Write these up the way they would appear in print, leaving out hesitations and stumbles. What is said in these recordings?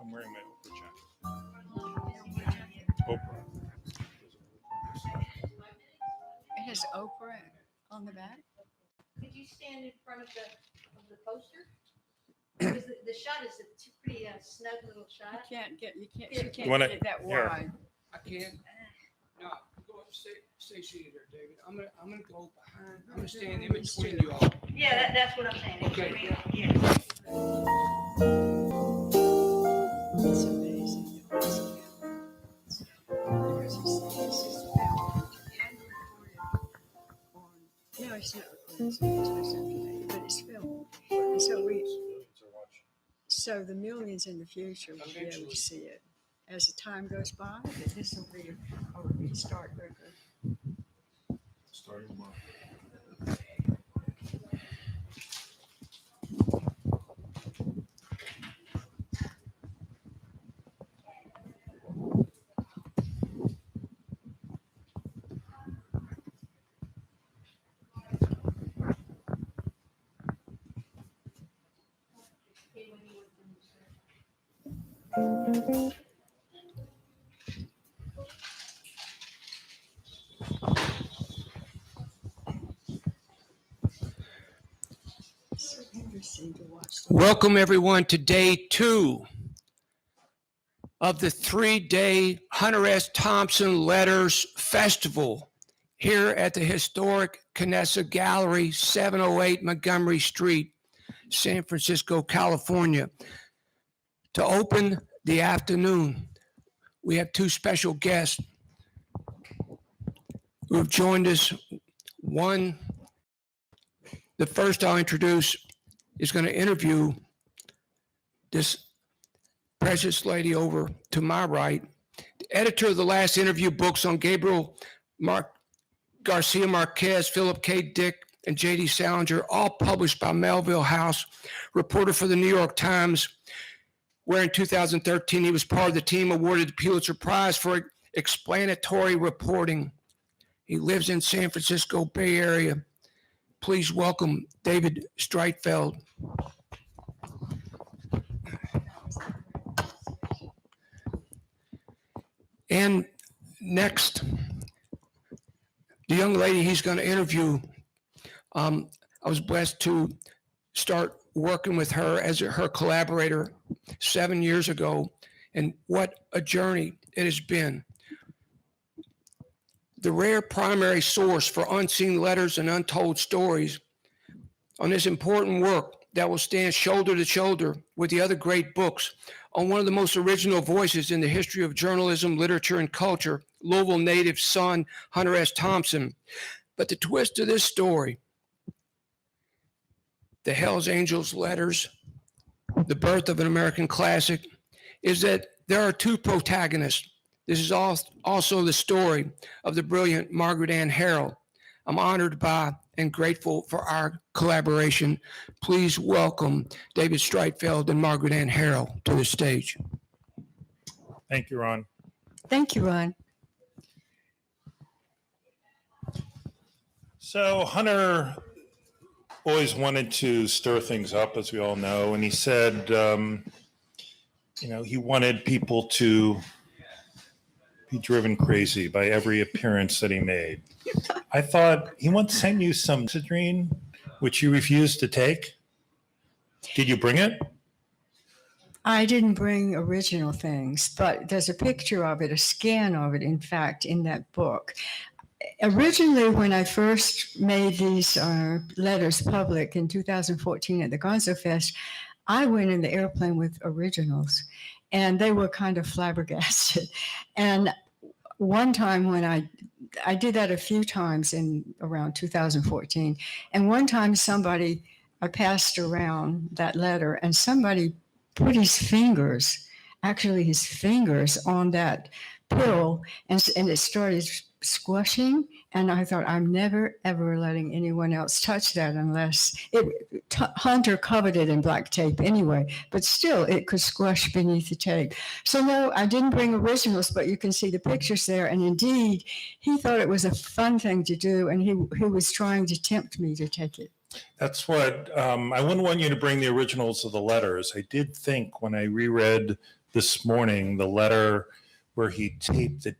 I'm wearing my Oprah jacket. Oprah. It has Oprah on the back. Could you stand in front of the poster? Because the shot is a pretty snug little shot. You can't get You get wanna- it that here. wide. I can't. No, go stay seated there, David. I'm gonna go behind. I'm gonna stand in between you all. Yeah, that's what I'm saying. Okay. Yeah. It's amazing. Because he said this is filmed and recorded on. No, it's not recorded. It's not, but it's filmed. And so the millions in the future will be able to see it as the time goes by. But this will be a restart record. Starting tomorrow. It's so interesting to watch. Welcome everyone to day 2 of the 3-day Hunter S. Thompson Letters Festival here at the historic Canessa Gallery, 708 Montgomery Street, San Francisco, California. To open the afternoon, we have 2 special guests who have joined us. One, the first I'll introduce is going to interview this precious lady over to my right, the editor of the last interview books on Gabriel Garcia Marquez, Philip K. Dick, and J.D. Salinger, all published by Melville House, reporter for the New York Times, where in 2013 he was part of the team awarded the Pulitzer Prize for explanatory reporting. He lives in San Francisco Bay Area. Please welcome David Streitfeld. And next, the young lady he's going to interview, I was blessed to start working with her as her collaborator 7 years ago, and what a journey it has been. The rare primary source for unseen letters and untold stories on this important work that will stand shoulder to shoulder with the other great books on one of the most original voices in the history of journalism, literature, and culture, Louisville native son, Hunter S. Thompson. But the twist to this story, the Hells Angels letters, the birth of an American classic, is that there are 2 protagonists. This is also the story of the brilliant Margaret A. Harrell. I'm honored by and grateful for our collaboration. Please welcome David Streitfeld and Margaret A. Harrell to the stage. Thank you, Ron. Thank you, Ron. So Hunter always wanted to stir things up, as we all know, and he said, he wanted people to be driven crazy by every appearance that he made. I thought he once sent you some Citrine, which you refused to take. Did you bring it? I didn't bring original things, but there's a picture of it, a scan of it, in fact, in that book. Originally, when I first made these letters public in 2014 at the Gonzo Fest, I went in the airplane with originals, and they were kind of flabbergasted. And one time when I did that a few times in around 2014, and one time I passed around that letter, and somebody put his fingers, actually his fingers, on that pill, and it started squashing. And I thought, I'm never ever letting anyone else touch that unless Hunter covered it in black tape anyway, but still it could squash beneath the tape. So no, I didn't bring originals, but you can see the pictures there. And indeed, he thought it was a fun thing to do, and he was trying to tempt me to take it. That's what I wouldn't want you to bring the originals of the letters. I did think when I reread this morning the letter where he taped the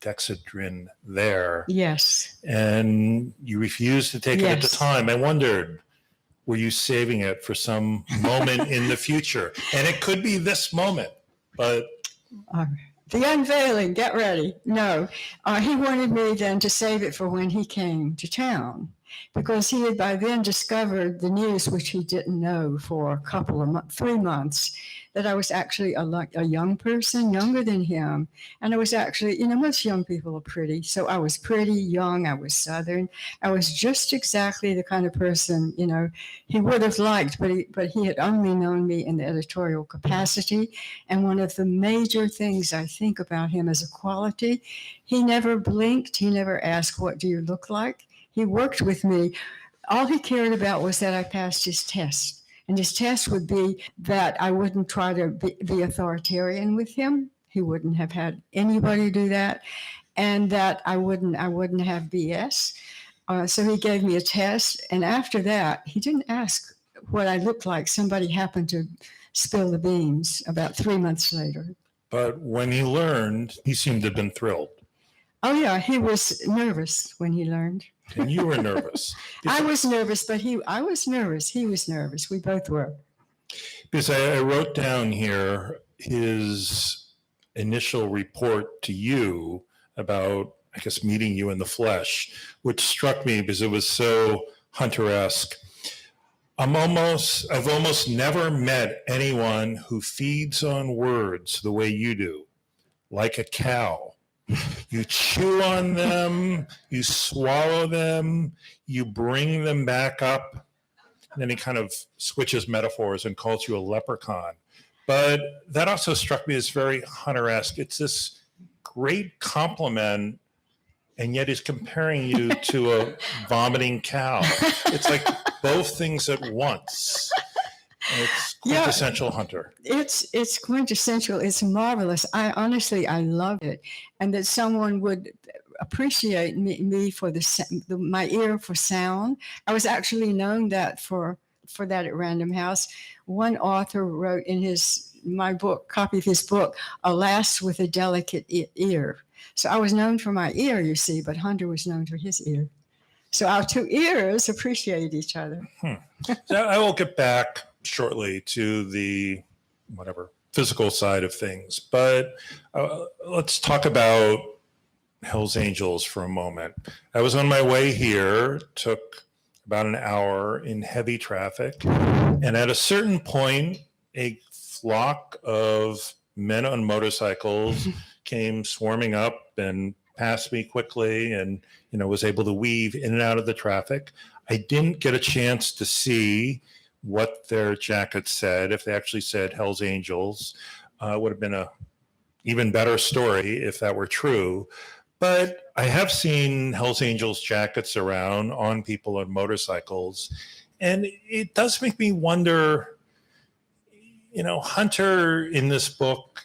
dexedrine there, Yes. and you refused to take it at the Yes. time. I wondered, were you saving it for some moment in the future? And it could be this moment, but The unveiling, get ready. No, he wanted me then to save it for when he came to town, because he had by then discovered the news, which he didn't know for a couple of 3 months, that I was actually a young person, younger than him. And I was actually, most young people are pretty. So I was pretty young. I was Southern. I was just exactly the kind of person, he would have liked, but he had only known me in the editorial capacity. And one of the major things I think about him as a quality, he never blinked. He never asked, what do you look like? He worked with me. All he cared about was that I passed his test. And his test would be that I wouldn't try to be authoritarian with him. He wouldn't have had anybody do that. And that I wouldn't have BS. So he gave me a test. And after that, he didn't ask what I looked like. Somebody happened to spill the beans about 3 months later. But when he learned, he seemed to have been thrilled. Oh, yeah, he was nervous when he learned. And you were nervous. I was nervous, but I was nervous. He was nervous. We both were. Because I wrote down here his initial report to you about, I guess, meeting you in the flesh, which struck me because it was so Hunter-esque. I've almost never met anyone who feeds on words the way you do, like a cow. You chew on them, you swallow them, you bring them back up. And then he kind of switches metaphors and calls you a leprechaun. But that also struck me as very Hunter-esque. It's this great compliment, and yet he's comparing you to a vomiting cow. It's like both things at once. It's quintessential Hunter. It's quintessential. It's marvelous. I loved it, and that someone would appreciate me for my ear for sound. I was actually known that for that at Random House. One author wrote in my book, copy of his book, "A lass with a delicate ear." So I was known for my ear, you see, but Hunter was known for his ear. So our two ears appreciate each other. So I will get back shortly to the physical side of things, but let's talk about Hell's Angels for a moment. I was on my way here, took about an hour in heavy traffic, and at a certain point, a flock of men on motorcycles came swarming up and passed me quickly, and was able to weave in and out of the traffic. I didn't get a chance to see what their jackets said. If they actually said Hell's Angels, it would have been a even better story if that were true. But I have seen Hell's Angels jackets around on people on motorcycles, and it does make me wonder, Hunter in this book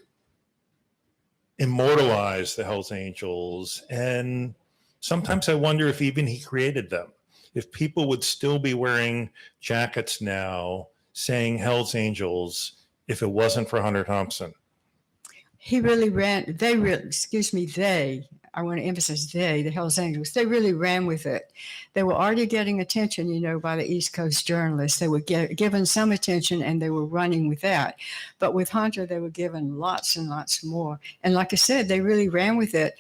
immortalized the Hell's Angels, and sometimes I wonder if even he created them. If people would still be wearing jackets now saying Hell's Angels if it wasn't for Hunter Thompson. He really ran, I want to emphasize they, the Hells Angels, they really ran with it. They were already getting attention, you know, by the East Coast journalists. They were given some attention and they were running with that. But with Hunter, they were given lots and lots more. And like I said, they really ran with it.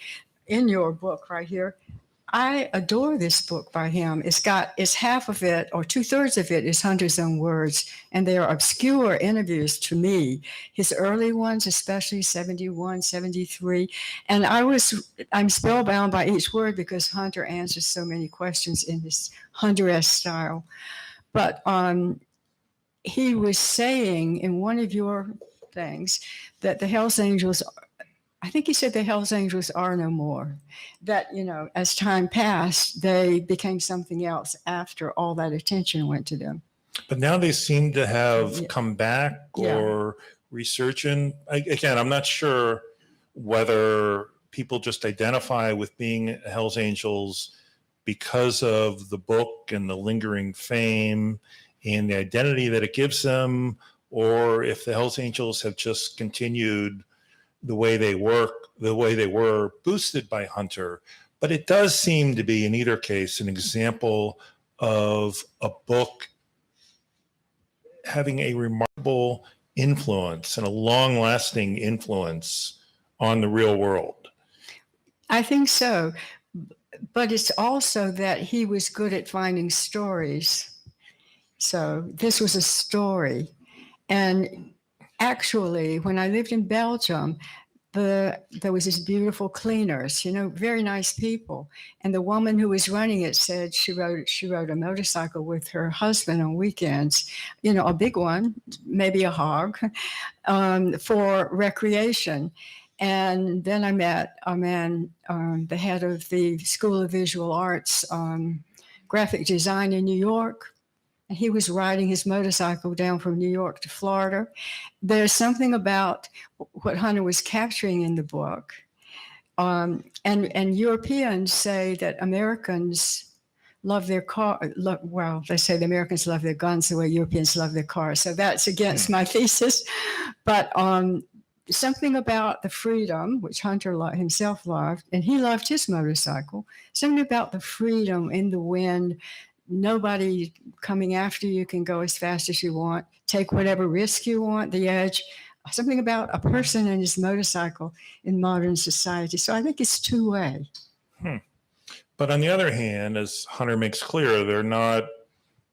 In your book right here, I adore this book by him. It's half of it, or 2/3 of it is Hunter's own words, and they are obscure interviews to me. His early ones, especially 71, 73. And I'm spellbound by each word because Hunter answers so many questions in his Hunter-esque style. But he was saying in one of your things that the Hells Angels, I think he said the Hells Angels are no more. That, you know, as time passed, they became something else after all that attention went to them. But now they seem to have come back Yeah. or resurgent. Again, I'm not sure whether people just identify with being Hells Angels because of the book and the lingering fame and the identity that it gives them, or if the Hells Angels have just continued the way they were boosted by Hunter. But it does seem to be, in either case, an example of a book having a remarkable influence and a long-lasting influence on the real world. I think so. But it's also that he was good at finding stories. So this was a story. And actually, when I lived in Belgium, there was these beautiful cleaners, you know, very nice people. And the woman who was running it said she rode a motorcycle with her husband on weekends, you know, a big one, maybe a hog, for recreation. And then I met a man, the head of the School of Visual Arts, graphic design in New York. And he was riding his motorcycle down from New York to Florida. There's something about what Hunter was capturing in the book. And Europeans say that Americans love their car. Well, they say the Americans love their guns the way Europeans love their cars. So that's against my thesis. But something about the freedom, which Hunter himself loved, and he loved his motorcycle, something about the freedom in the wind, nobody coming after you, can go as fast as you want, take whatever risk you want, the edge, something about a person and his motorcycle in modern society. So I think it's two-way. But on the other hand, as Hunter makes clear, they're not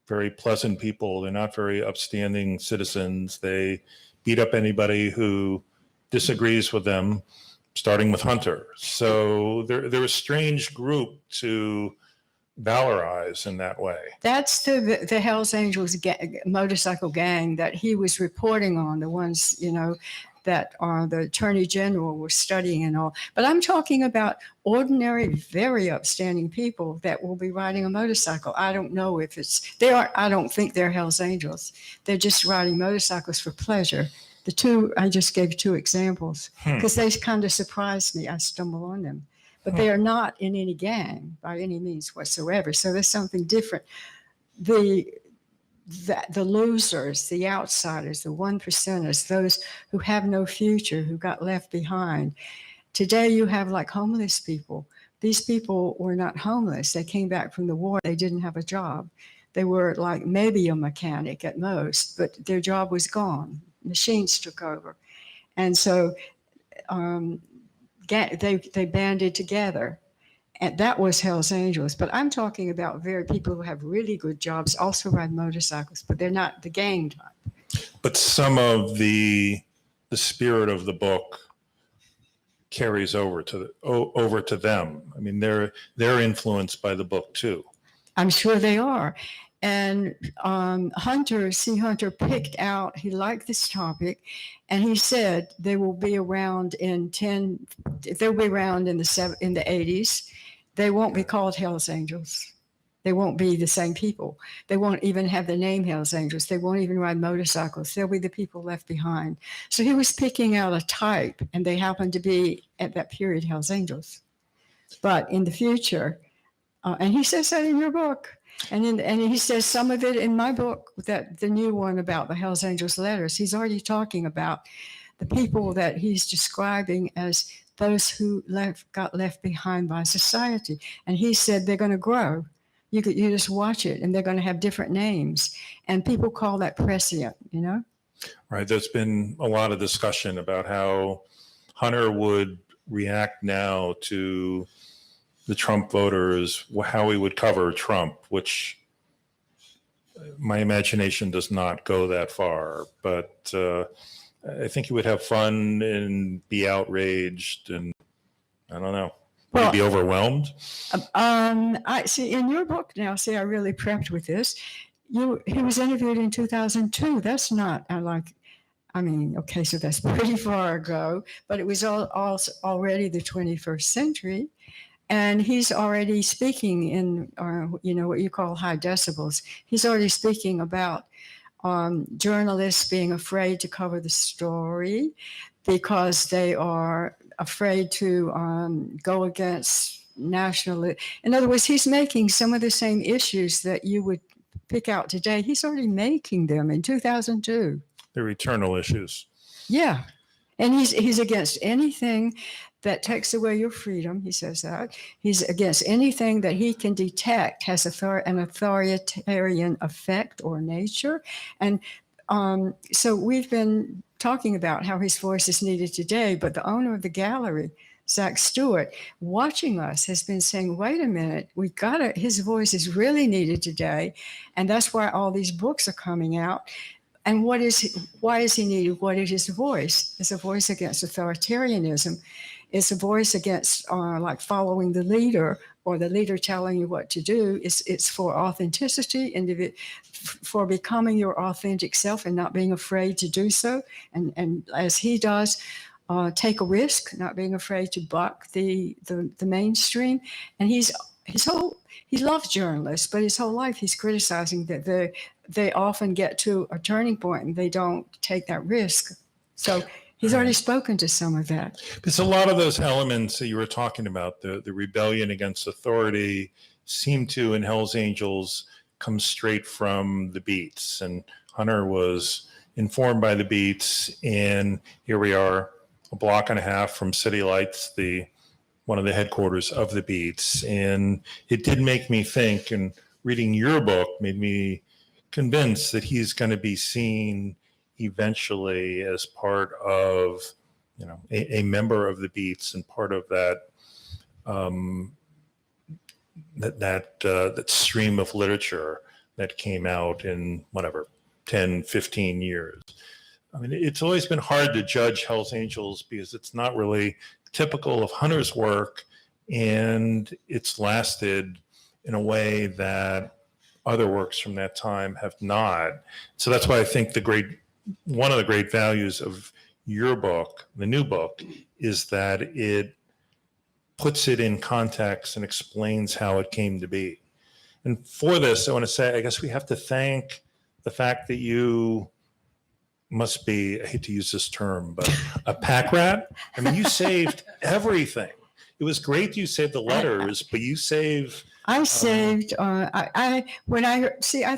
very pleasant people. They're not very upstanding citizens. They beat up anybody who disagrees with them, starting with Hunter. So they're a strange group to valorize in that way. That's the Hells Angels motorcycle gang that he was reporting on, the ones, you know, that the Attorney General was studying and all. But I'm talking about ordinary, very upstanding people that will be riding a motorcycle. I don't know if I don't think they're Hells Angels. They're just riding motorcycles for pleasure. I just gave 2 examples because they kind of surprised me. I stumbled on them. But they are not in any gang by any means whatsoever. So there's something different. The losers, the outsiders, the 1%ers, those who have no future, who got left behind. Today you have like homeless people. These people were not homeless. They came back from the war. They didn't have a job. They were like maybe a mechanic at most, but their job was gone. Machines took over. And so they banded together, and that was Hells Angels. But I'm talking about people who have really good jobs, also ride motorcycles, but they're not the gang type. But some of the spirit of the book carries over to them. I mean, they're influenced by the book too. I'm sure they are. And Hunter picked out, he liked this topic, and he said they will be around they'll be around in the 80s. They won't be called Hells Angels. They won't be the same people. They won't even have the name Hells Angels. They won't even ride motorcycles. They'll be the people left behind. So he was picking out a type, and they happened to be, at that period, Hells Angels. But in the future, and he says that in your book, and he says some of it in my book, that the new one about the Hells Angels letters, he's already talking about the people that he's describing as those who got left behind by society. And he said they're going to grow. You just watch it, and they're going to have different names. And people call that prescient, you know? Right. There's been a lot of discussion about how Hunter would react now to the Trump voters, how he would cover Trump, which my imagination does not go that far. But I think he would have fun and be outraged, and I don't know. Would he be overwhelmed? I see in your book now. See, I really prepped with this. He was interviewed in 2002. That's not okay, so that's pretty far ago. But it was already the 21st century, and he's already speaking in what you call high decibels. He's already speaking about journalists being afraid to cover the story because they are afraid to go against national. In other words, he's making some of the same issues that you would pick out today. He's already making them in 2002. They're eternal issues. Yeah. And he's against anything that takes away your freedom. He says that. He's against anything that he can detect has an authoritarian effect or nature. And so we've been talking about how his voice is needed today, but the owner of the gallery, Zach Stewart, watching us, has been saying, wait a minute, his voice is really needed today. And that's why all these books are coming out. And why is he needed? What is his voice? It's a voice against authoritarianism. It's a voice against like following the leader or the leader telling you what to do. It's for authenticity and for becoming your authentic self and not being afraid to do so. And as he does, take a risk, not being afraid to buck the mainstream. And he loves journalists, but his whole life he's criticizing that they often get to a turning point and they don't take that risk. So he's already spoken to some of that. Because a lot of those elements that you were talking about, the rebellion against authority, seem to, in Hell's Angels, come straight from the Beats. And Hunter was informed by the Beats. And here we are, a block and a half from City Lights, one of the headquarters of the Beats. And it did make me think, and reading your book made me convinced that he's going to be seen eventually as part of, a member of the Beats and part of that that stream of literature that came out in 10, 15 years. I mean, it's always been hard to judge Hell's Angels because it's not really typical of Hunter's work, and it's lasted in a way that other works from that time have not. So that's why I think one of the great values of your book, the new book, is that it puts it in context and explains how it came to be. And for this, I want to say, I guess we have to thank the fact that you must be, I hate to use this term, but a pack rat. I mean, you saved everything. It was great you saved the letters, but you saved... I saved, I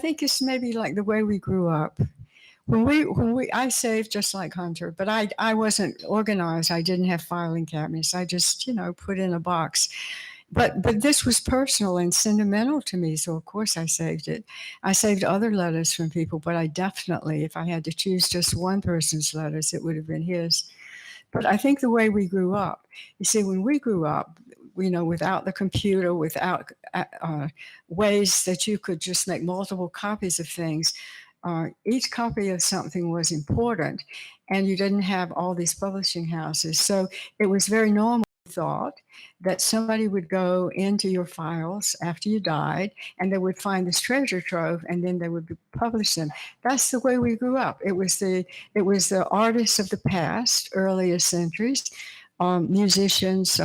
think it's maybe like the way we grew up. I saved just like Hunter, but I wasn't organized. I didn't have filing cabinets. I just, put in a box. But this was personal and sentimental to me. So of course I saved it. I saved other letters from people, but I definitely, if I had to choose just one person's letters, it would have been his. But I think the way we grew up, you see, when we grew up, without the computer, without ways that you could just make multiple copies of things, each copy of something was important, and you didn't have all these publishing houses. So it was very normal, thought, that somebody would go into your files after you died, and they would find this treasure trove, and then they would publish them. That's the way we grew up. It was the artists of the past, earlier centuries, musicians,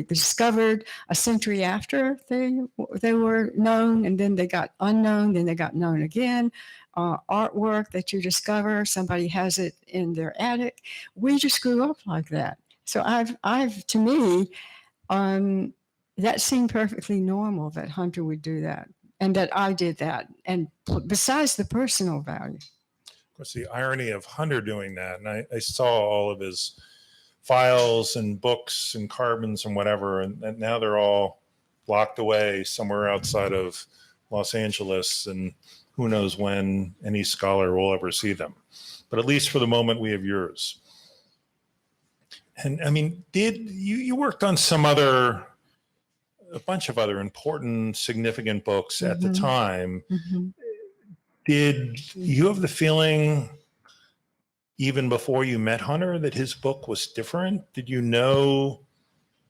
discovered a century after they were known, and then they got unknown, then they got known again. Artwork that you discover, somebody has it in their attic. We just grew up like that. So to me, that seemed perfectly normal that Hunter would do that, and that I did that. And besides the personal value. course, the irony of Hunter doing that. And I saw all of his files and books and carbons and whatever, and now they're all locked away somewhere outside of Los Angeles. And who knows when any scholar will ever see them. But at least for the moment, we have yours. And I mean, did you worked on a bunch of other important, significant books at the time. Did you have the feeling, even before you met Hunter, that his book was different? Did you know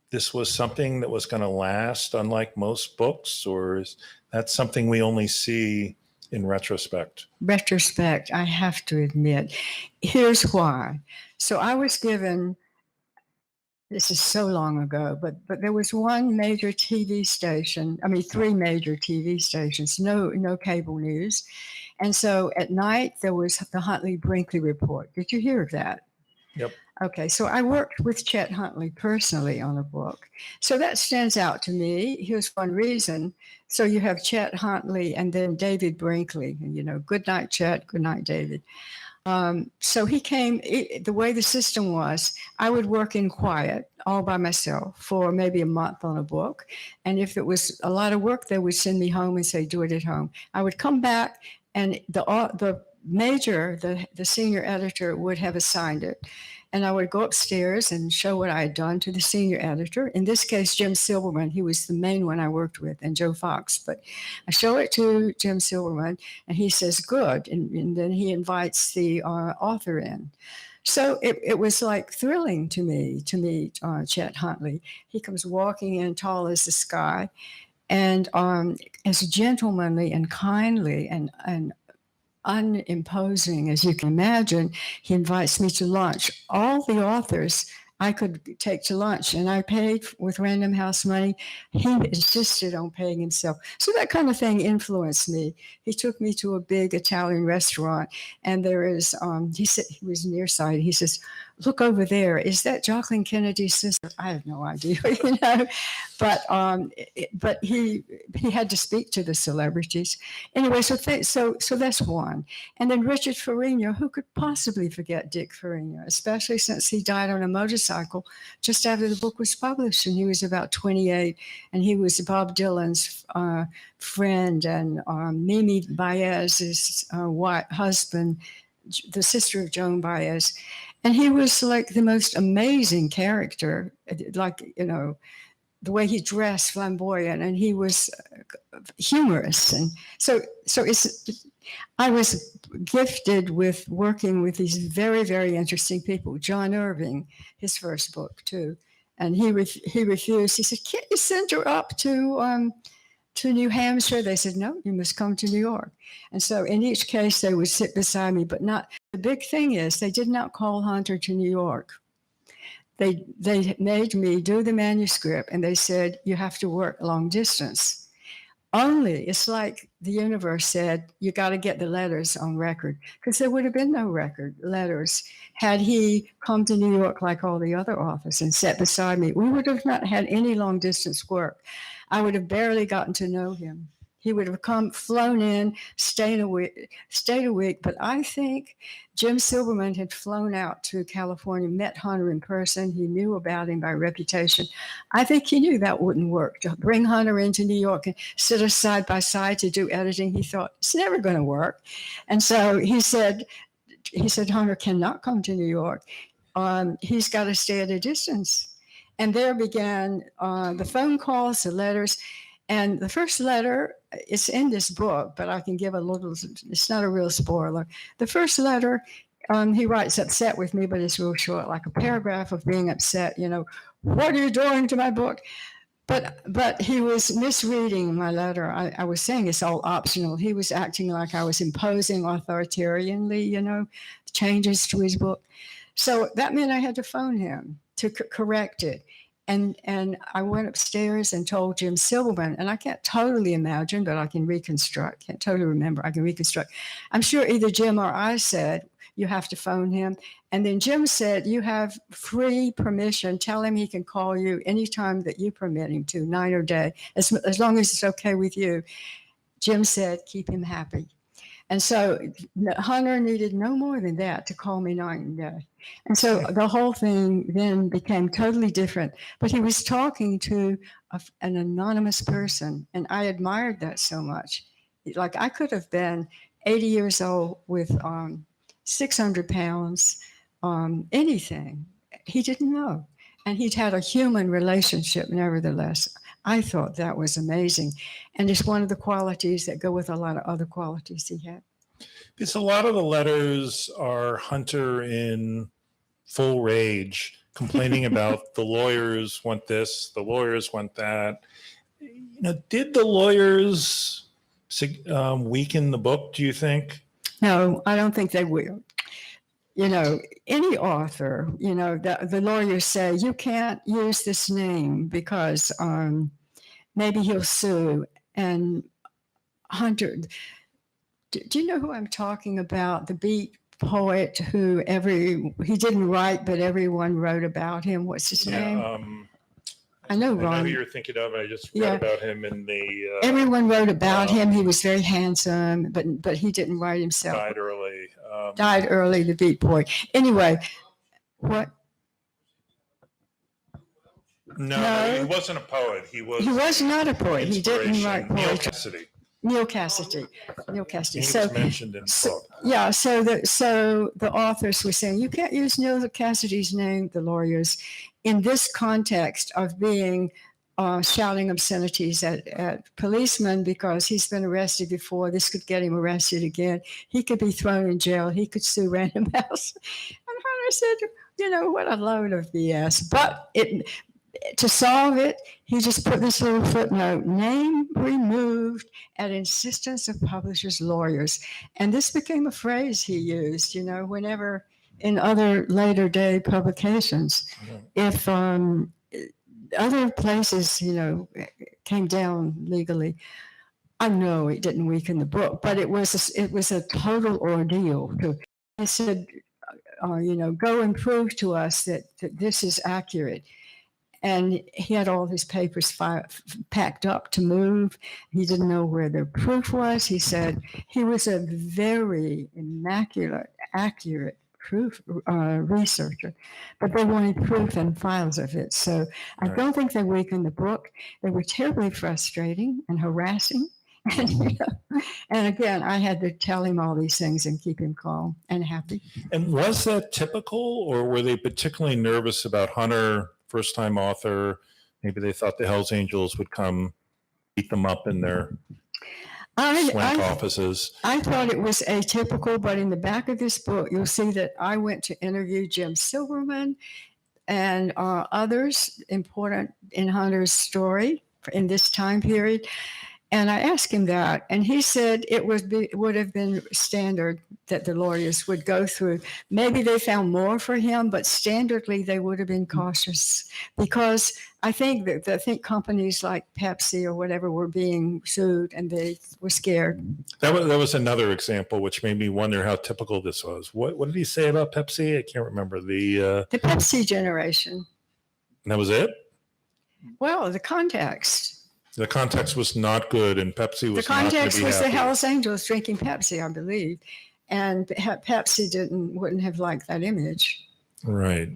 this was something that was going to last, unlike most books, or is that something we only see in retrospect? Retrospect, I have to admit. Here's why. So I was given, this is so long ago, but there was one major TV station, I mean, 3 major TV stations, no cable news. And so at night, there was the Huntley-Brinkley Report. Did you hear of that? Yep. Okay, so I worked with Chet Huntley personally on a book. So that stands out to me. Here's one reason. So you have Chet Huntley and then David Brinkley, good night, Chet, good night, David. So he came, the way the system was, I would work in quiet all by myself for maybe a month on a book. And if it was a lot of work, they would send me home and say, do it at home. I would come back and the senior editor would have assigned it. And I would go upstairs and show what I had done to the senior editor. In this case, Jim Silverman, he was the main one I worked with, and Joe Fox. But I show it to Jim Silverman, and he says, good. And then he invites the author in. So it was like thrilling to me to meet Chet Huntley. He comes walking in tall as the sky, and as gentlemanly and kindly and unimposing as you can imagine. He invites me to lunch. All the authors I could take to lunch, and I paid with Random House money. He insisted on paying himself. So that kind of thing influenced me. He took me to a big Italian restaurant, and there is, he said, he was nearsighted. He says, look over there. Is that Jacqueline Kennedy's sister? I have no idea, But he had to speak to the celebrities. Anyway, so that's one. And then Richard Farina, who could possibly forget Dick Farina, especially since he died on a motorcycle just after the book was published, and he was about 28, and he was Bob Dylan's friend and Mimi Baez's husband, the sister of Joan Baez. And he was like the most amazing character, the way he dressed, flamboyant, and he was humorous. And so I was gifted with working with these very, very interesting people. John Irving, his first book too, and he refused. He said, "Can't you send her up to New Hampshire?" They said, "No, you must come to New York." And so in each case, they would sit beside me, but not. The big thing is they did not call Hunter to New York. They made me do the manuscript, and they said, you have to work long distance. Only, it's like the universe said, you got to get the letters on record, because there would have been no letters had he come to New York like all the other authors and sat beside me. We would have not had any long distance work. I would have barely gotten to know him. He would have flown in, stayed a week. But I think Jim Silverman had flown out to California, met Hunter in person. He knew about him by reputation. I think he knew that wouldn't work. To bring Hunter into New York and sit us side by side to do editing, he thought, it's never going to work. And so he said, Hunter cannot come to New York. He's got to stay at a distance. And there began the phone calls, the letters. And the first letter, it's in this book, but I can give a little, it's not a real spoiler. The first letter, he writes upset with me, but it's real short, like a paragraph of being upset, what are you doing to my book? But he was misreading my letter. I was saying it's all optional. He was acting like I was imposing authoritarianly, changes to his book. So that meant I had to phone him to correct it. And I went upstairs and told Jim Silverman, and I can't totally imagine, but I can reconstruct. Can't totally remember. I can reconstruct. I'm sure either Jim or I said, you have to phone him. And then Jim said, you have free permission. Tell him he can call you anytime that you permit him to, night or day, as long as it's okay with you. Jim said, keep him happy. And so Hunter needed no more than that to call me night and day. And so the whole thing then became totally different. But he was talking to an anonymous person, and I admired that so much. Like I could have been 80 years old with 600 pounds, anything. He didn't know. And he'd had a human relationship nevertheless. I thought that was amazing. And it's one of the qualities that go with a lot of other qualities he had. Because a lot of the letters are Hunter in full rage, complaining about the lawyers want this, the lawyers want that. Did the lawyers weaken the book, do you think? No, I don't think they will. Any author, the lawyers say, you can't use this name because maybe he'll sue. And Hunter, do you know who I'm talking about? The beat poet who he didn't write, but everyone wrote about him. What's his name? I know, Ron. I know who you're thinking of. I just read about him in the... Everyone wrote about him. He was very handsome, but he didn't write himself. Died early, the beat poet. Anyway, what? No, he wasn't a poet. He was not a poet. He didn't write poetry. Neil Cassidy. Neil Cassidy. He was mentioned in the book. Yeah, so the authors were saying, you can't use Neil Cassidy's name, the lawyers, in this context of being shouting obscenities at policemen because he's been arrested before. This could get him arrested again. He could be thrown in jail. He could sue Random House. And Hunter said, what a load of BS. But to solve it, he just put this little footnote, name removed at insistence of publishers' lawyers. And this became a phrase he used, whenever in other later day publications, if other places, came down legally. I know it didn't weaken the book, but it was a total ordeal. I said, go and prove to us that this is accurate. And he had all his papers packed up to move. He didn't know where the proof was. He said he was a very immaculate, accurate proof researcher, but they wanted proof and files of it. So I don't think they weakened the book. They were terribly frustrating and harassing. And again, I had to tell him all these things and keep him calm and happy. And was that typical, or were they particularly nervous about Hunter, first-time author? Maybe they thought the Hells Angels would come beat them up in their swank offices. I thought it was atypical, but in the back of this book, you'll see that I went to interview Jim Silverman and others important in Hunter's story in this time period. And I asked him that, and he said it would have been standard that the lawyers would go through. Maybe they found more for him, but standardly they would have been cautious because I think companies like Pepsi or whatever were being sued, and they were scared. That was another example, which made me wonder how typical this was. What did he say about Pepsi? I can't remember the Pepsi generation. And that was it? Well, the context. The context was not good, and Pepsi was not going to be happy. The context was the Hells Angels drinking Pepsi, I believe, and Pepsi wouldn't have liked that image. Right.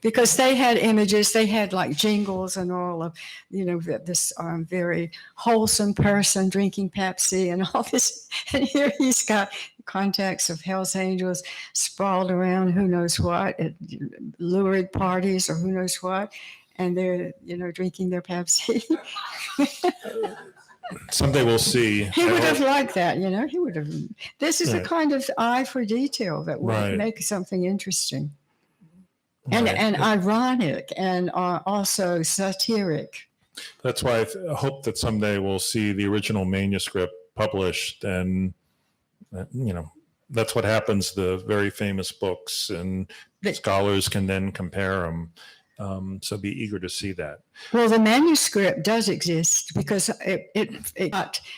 Because they had images, they had like jingles and all of, this very wholesome person drinking Pepsi and all this. And here he's got contacts of Hells Angels sprawled around who knows what, at lurid parties or who knows what. And they're, drinking their Pepsi. Someday we'll see. He would have liked that, he would have. This is a kind of eye for detail that would make something interesting. And ironic and also satiric. That's why I hope that someday we'll see the original manuscript published, and that's what happens to very famous books, and scholars can then compare them. So be eager to see that. Well, the manuscript does exist because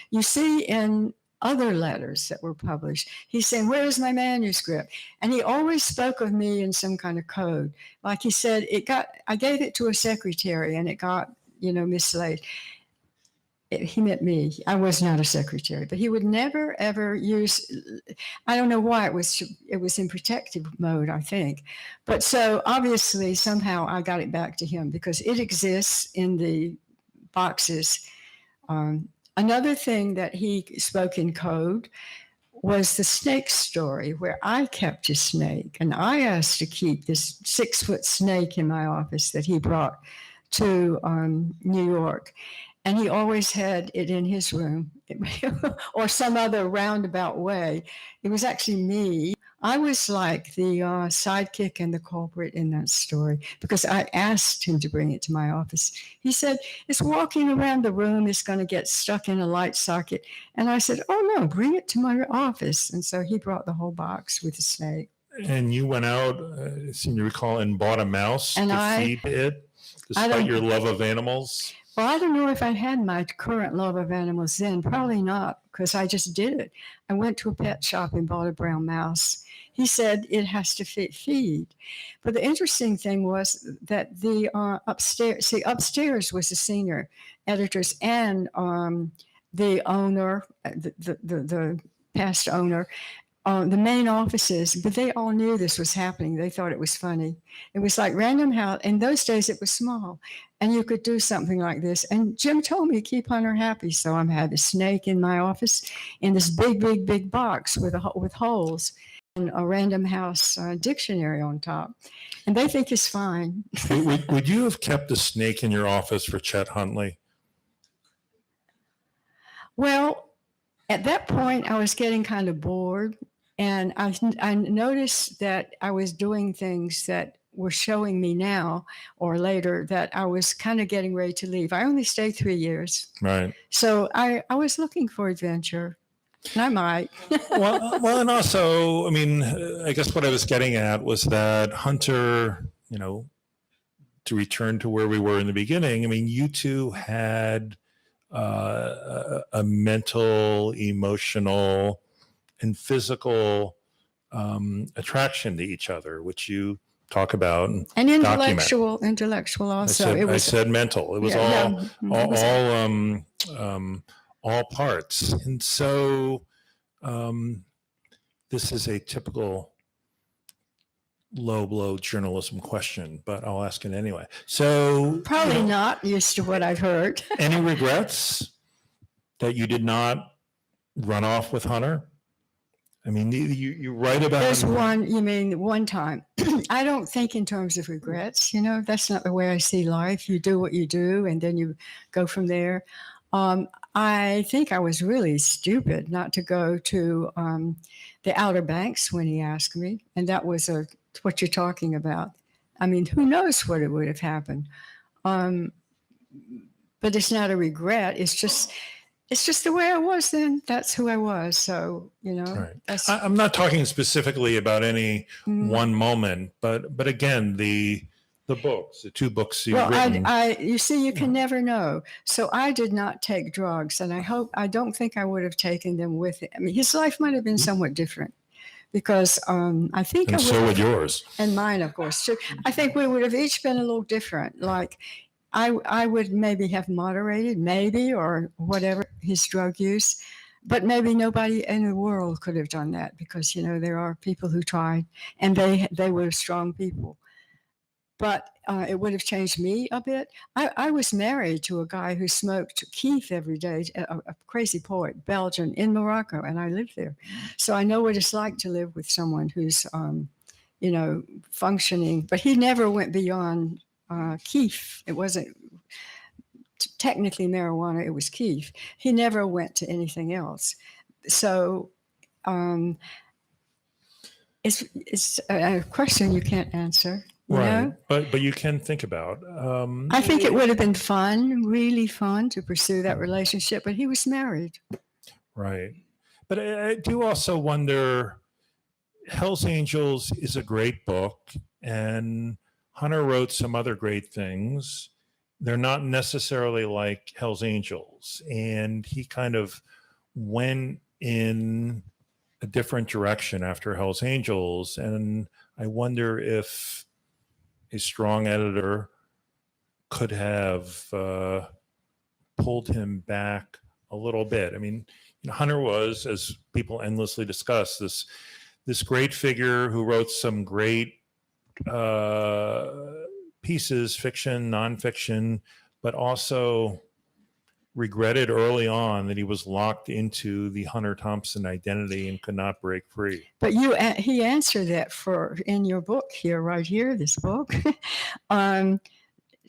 you see in other letters that were published, he's saying, where's my manuscript? And he always spoke of me in some kind of code. Like he said, I gave it to a secretary and it got, mislaid. he meant me. I was not a secretary, but he would never ever use. I don't know why it was in protective mode, I think, but so obviously somehow I got it back to him because it exists in the boxes. Another thing that he spoke in code was the snake story, where I kept a snake, and I asked to keep this 6-foot snake in my office that he brought to New York. And he always had it in his room or some other roundabout way. It was actually me. I was like the sidekick and the culprit in that story because I asked him to bring it to my office. He said, it's walking around the room. It's going to get stuck in a light socket. And I said, oh, no, bring it to my office. And so he brought the whole box with the snake. And you went out, I seem to recall, and bought a mouse And to feed it, despite your love of animals. Well, I don't know if I had my current love of animals then. Probably not, because I just did it. I went to a pet shop and bought a brown mouse. He said it has to feed. But the interesting thing was that the upstairs was the senior editors and the owner, the past owner, the main offices, but they all knew this was happening. They thought it was funny. It was like Random House. In those days, it was small, and you could do something like this. And Jim told me, keep Hunter happy. So I'm had a snake in my office in this big box with holes and a Random House dictionary on top. And they think it's fine. Would you have kept a snake in your office for Chet Huntley? Well, at that point, I was getting kind of bored. And I noticed that I was doing things that were showing me now or later that I was kind of getting ready to leave. I only stayed 3 years. Right. So I was looking for adventure. And I might. well, and also, I mean, I guess what I was getting at was that Hunter, to return to where we were in the beginning, I mean, you two had a mental, emotional, and physical attraction to each other, which you talk about and intellectual also. I said mental. It was all parts. And so this is a typical low blow journalism question, but I'll ask it anyway. So probably not used to what I've heard. Any regrets that you did not run off with Hunter? I mean, you write about. There's one, you mean one time. I don't think in terms of regrets, that's not the way I see life. You do what you do and then you go from there. I think I was really stupid not to go to the Outer Banks when he asked me. And that was what you're talking about. I mean, who knows what it would have happened. But it's not a regret. It's just the way I was then. That's who I was. So, right. I'm not talking specifically about any one moment, but again, the books, the 2 books you've written. You see, you can never know. So I did not take drugs, and I don't think I would have taken them with it. I mean, his life might have been somewhat different because I think. And so would yours. And mine, of course, too. I think we would have each been a little different. Like, I would maybe have moderated, or whatever, his drug use, but maybe nobody in the world could have done that because, there are people who tried and they were strong people. But it would have changed me a bit. I was married to a guy who smoked Keith every day, a crazy poet, Belgian, in Morocco, and I lived there. So I know what it's like to live with someone who's, functioning, but he never went beyond keef. It wasn't technically marijuana, it was keef. He never went to anything else. So it's a question you can't answer. Right. But you can think about. I think it would have been fun, really fun to pursue that relationship, but he was married. Right. But I do also wonder, Hell's Angels is a great book, and Hunter wrote some other great things. They're not necessarily like Hell's Angels. And he kind of went in a different direction after Hell's Angels. And I wonder if a strong editor could have pulled him back a little bit. I mean, Hunter was, as people endlessly discuss, this great figure who wrote some great pieces, fiction, nonfiction, but also regretted early on that he was locked into the Hunter Thompson identity and could not break free. But he answered that in your book here, right here, this book.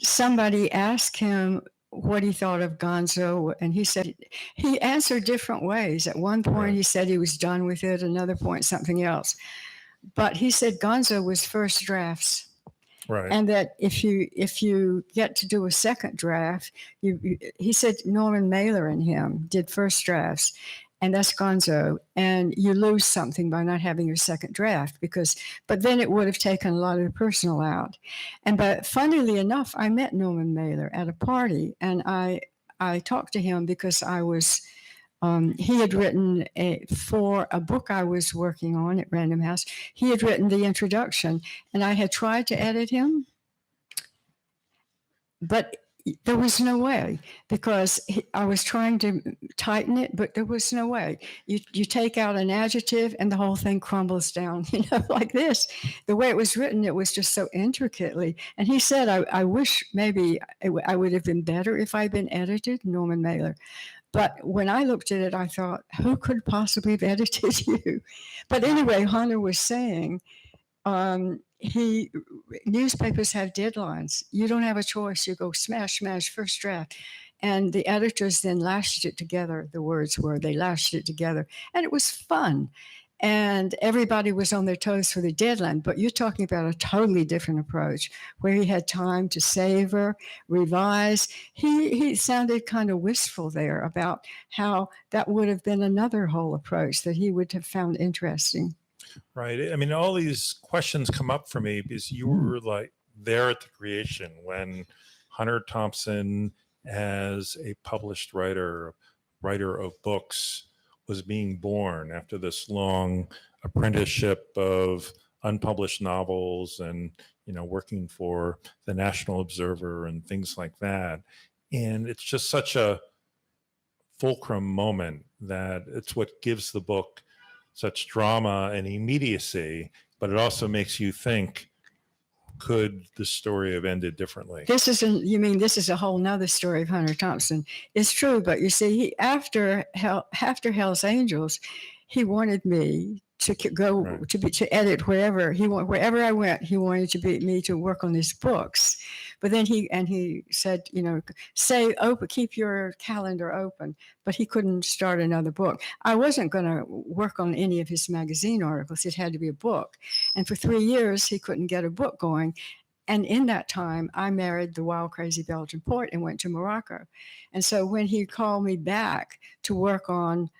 Somebody asked him what he thought of Gonzo, and he said he answered different ways. At one point, Right. he said he was done with it. Another point, something else. But he said Gonzo was first drafts. Right. And that if you get to do a second draft, he said Norman Mailer and him did first drafts, and that's Gonzo. And you lose something by not having your second draft but then it would have taken a lot of the personal out. But funnily enough, I met Norman Mailer at a party, and I talked to him because I was. He had written for a book I was working on at Random House. He had written the introduction, and I had tried to edit him, but there was no way because I was trying to tighten it, but there was no way. You take out an adjective and the whole thing crumbles down, like this. The way it was written, it was just so intricately. And he said, I wish maybe I would have been better if I'd been edited, Norman Mailer. But when I looked at it, I thought, who could possibly have edited you? But anyway, Hunter was saying, newspapers have deadlines. You don't have a choice. You go smash, first draft. And the editors then lashed it together. The words were, they lashed it together. And it was fun. And everybody was on their toes for the deadline. But you're talking about a totally different approach where he had time to savor, revise. He sounded kind of wistful there about how that would have been another whole approach that he would have found interesting. Right. I mean, all these questions come up for me because you were like there at the creation when Hunter Thompson, as a published writer of books, was being born after this long apprenticeship of unpublished novels and, working for the National Observer and things like that. And it's just such a fulcrum moment that it's what gives the book such drama and immediacy, but it also makes you think, could the story have ended differently? This is a whole nother story of Hunter Thompson. It's true, but you see, after Hell's Angels, he wanted me to go Right. to edit wherever I went. He wanted me to work on his books, but then he said, keep your calendar open, but he couldn't start another book. I wasn't going to work on any of his magazine articles. It had to be a book, and for 3 years he couldn't get a book going. And in that time, I married the wild, crazy Belgian poet and went to Morocco. And so when he called me back to work on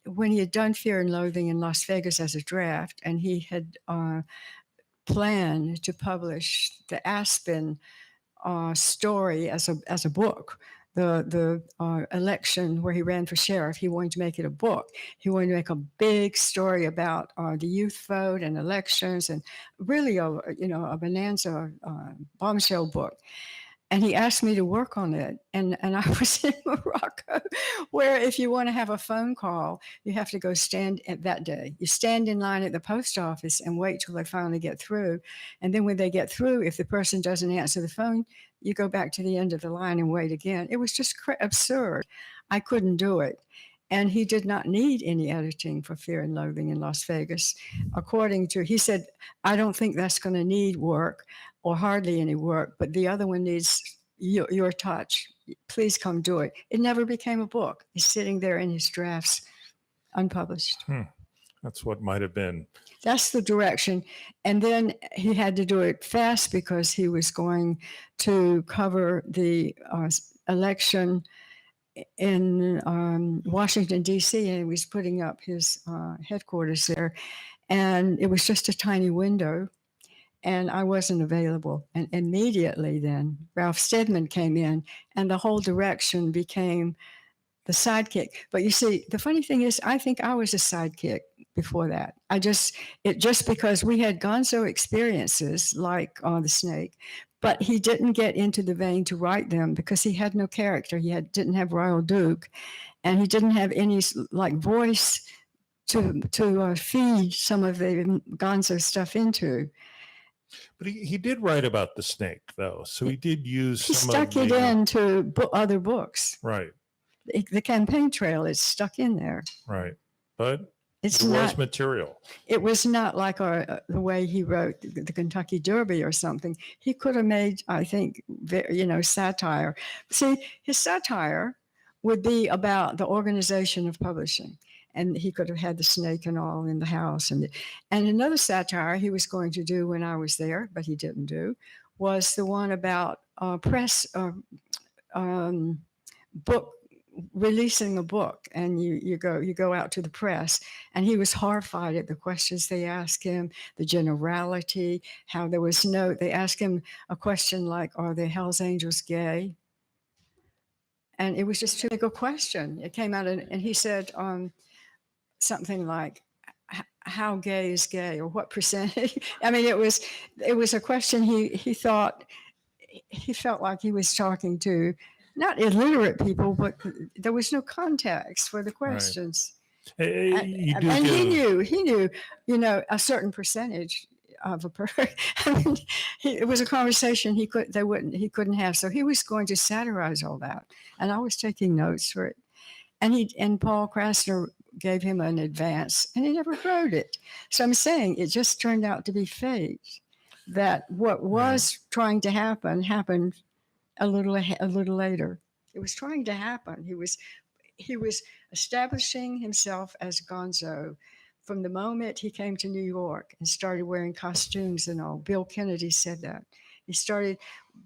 when he had done Fear and Loathing in Las Vegas as a draft, and he had planned to publish the Aspen story as a book, the election where he ran for sheriff, he wanted to make it a book. He wanted to make a big story about the youth vote and elections, and really a bonanza bombshell book. And he asked me to work on it. And I was in Morocco, where if you want to have a phone call, you have to go stand at that day. You stand in line at the post office and wait till they finally get through. And then when they get through, if the person doesn't answer the phone, you go back to the end of the line and wait again. It was just absurd. I couldn't do it. And he did not need any editing for Fear and Loathing in Las Vegas. He said, I don't think that's going to need work or hardly any work, but the other one needs your touch. Please come do it. It never became a book. It's sitting there in his drafts, unpublished. That's what might have been. That's the direction. And then he had to do it fast because he was going to cover the election in Washington, D.C., and he was putting up his headquarters there. And it was just a tiny window, and I wasn't available. And immediately then, Ralph Steadman came in, and the whole direction became the sidekick. But you see, the funny thing is, I think I was a sidekick before that. Just because we had gonzo experiences like The Snake, but he didn't get into the vein to write them because he had no character. Didn't have Royal Duke, and he didn't have any like voice to feed some of the Gonzo stuff into. But he did write about the snake, though. So he did use He some stuck of it into other books. Right, The campaign trail is stuck in there. right. But It's it was not. material. It was not like the way he wrote the Kentucky Derby or something. He could have made, I think, satire. See, his satire would be about the organization of publishing, and he could have had the snake and all in the house. And another satire he was going to do when I was there, but he didn't do, was the one about press book releasing a book, and you go out to the press, and he was horrified at the questions they asked him, the generality, how there was they asked him a question like, are the Hells Angels gay? And it was just too big a question. It came out, and he said something like, how gay is gay, or what percentage? I mean, it was a question he thought, he felt like he was talking to not illiterate people, but there was no context for the questions. Right. And he knew, a certain percentage of a person. I mean, it was a conversation he couldn't have. So he was going to satirize all that, and I was taking notes for it. And Paul Krasner gave him an advance, and he never wrote it. So I'm saying it just turned out to be fate. That what was trying to happen happened a little later. It was trying to happen. He was establishing himself as Gonzo from the moment he came to New York and started wearing costumes and all. Bill Kennedy said that. He started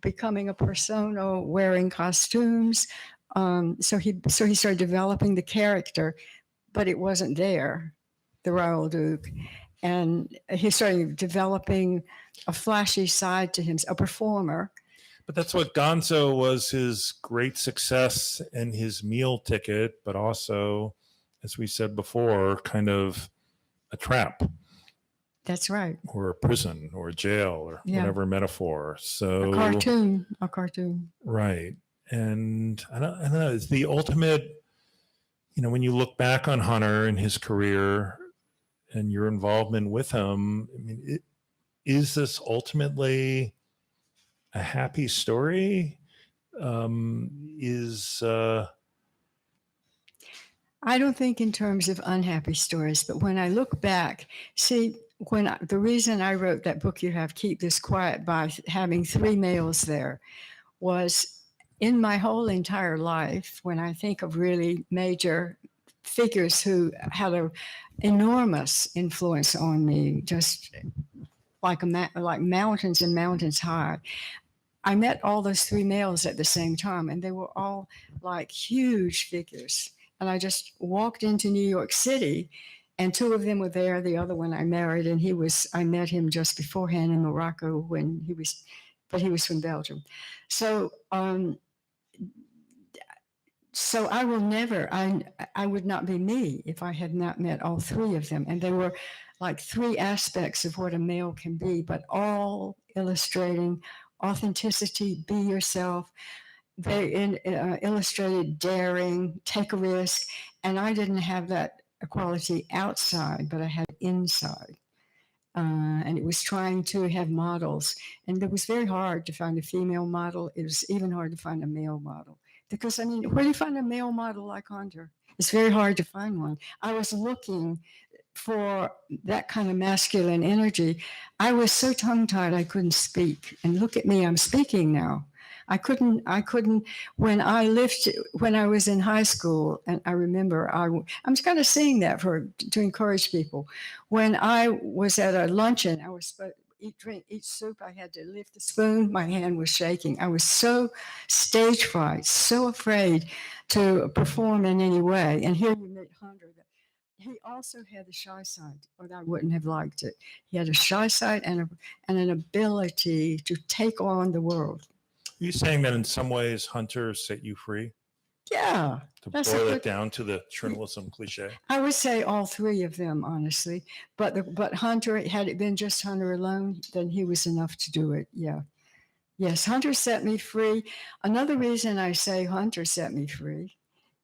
becoming a persona wearing costumes. So he started developing the character, but it wasn't there, the Royal Duke. And he started developing a flashy side to him, a performer. But that's what Gonzo was, his great success and his meal ticket, but also, as we said before, kind of a trap. That's right. Or a prison or a jail or whatever metaphor. So a cartoon. Right. And I don't know, it's the ultimate, when you look back on Hunter and his career and your involvement with him, I mean, is this ultimately a happy story? I don't think in terms of unhappy stories, but when I look back, see, the reason I wrote that book you have, Keep This Quiet, by having 3 males there, was in my whole entire life, when I think of really major figures who had an enormous influence on me, just like mountains and mountains high. I met all those 3 males at the same time, and they were all like huge figures. And I just walked into New York City, and 2 of them were there. The other one I married, and I met him just beforehand in Morocco but he was from Belgium. So, so I will never, I would not be me if I had not met all 3 of them. And they were like 3 aspects of what a male can be, but all illustrating authenticity, be yourself. They illustrated daring, take a risk. And I didn't have that quality outside, but I had it inside. And it was trying to have models. And it was very hard to find a female model. It was even hard to find a male model. Because, I mean, where do you find a male model like Hunter? It's very hard to find one. I was looking for that kind of masculine energy. I was so tongue-tied I couldn't speak. And look at me, I'm speaking now. I couldn't, when I was in high school, and I remember, I'm kind of saying that to encourage people. When I was at a luncheon, I was supposed to eat soup, I had to lift the spoon, my hand was shaking. I was so stage fright, so afraid to perform in any way. And here you meet Hunter. He also had a shy side, or I wouldn't have liked it. He had a shy side and an ability to take on the world. Are you saying that in some ways Hunter set you free? Yeah. To boil it down to the journalism cliche? I would say all 3 of them, honestly. But Hunter, had it been just Hunter alone, then he was enough to do it. Yeah. Yes, Hunter set me free. Another reason I say Hunter set me free,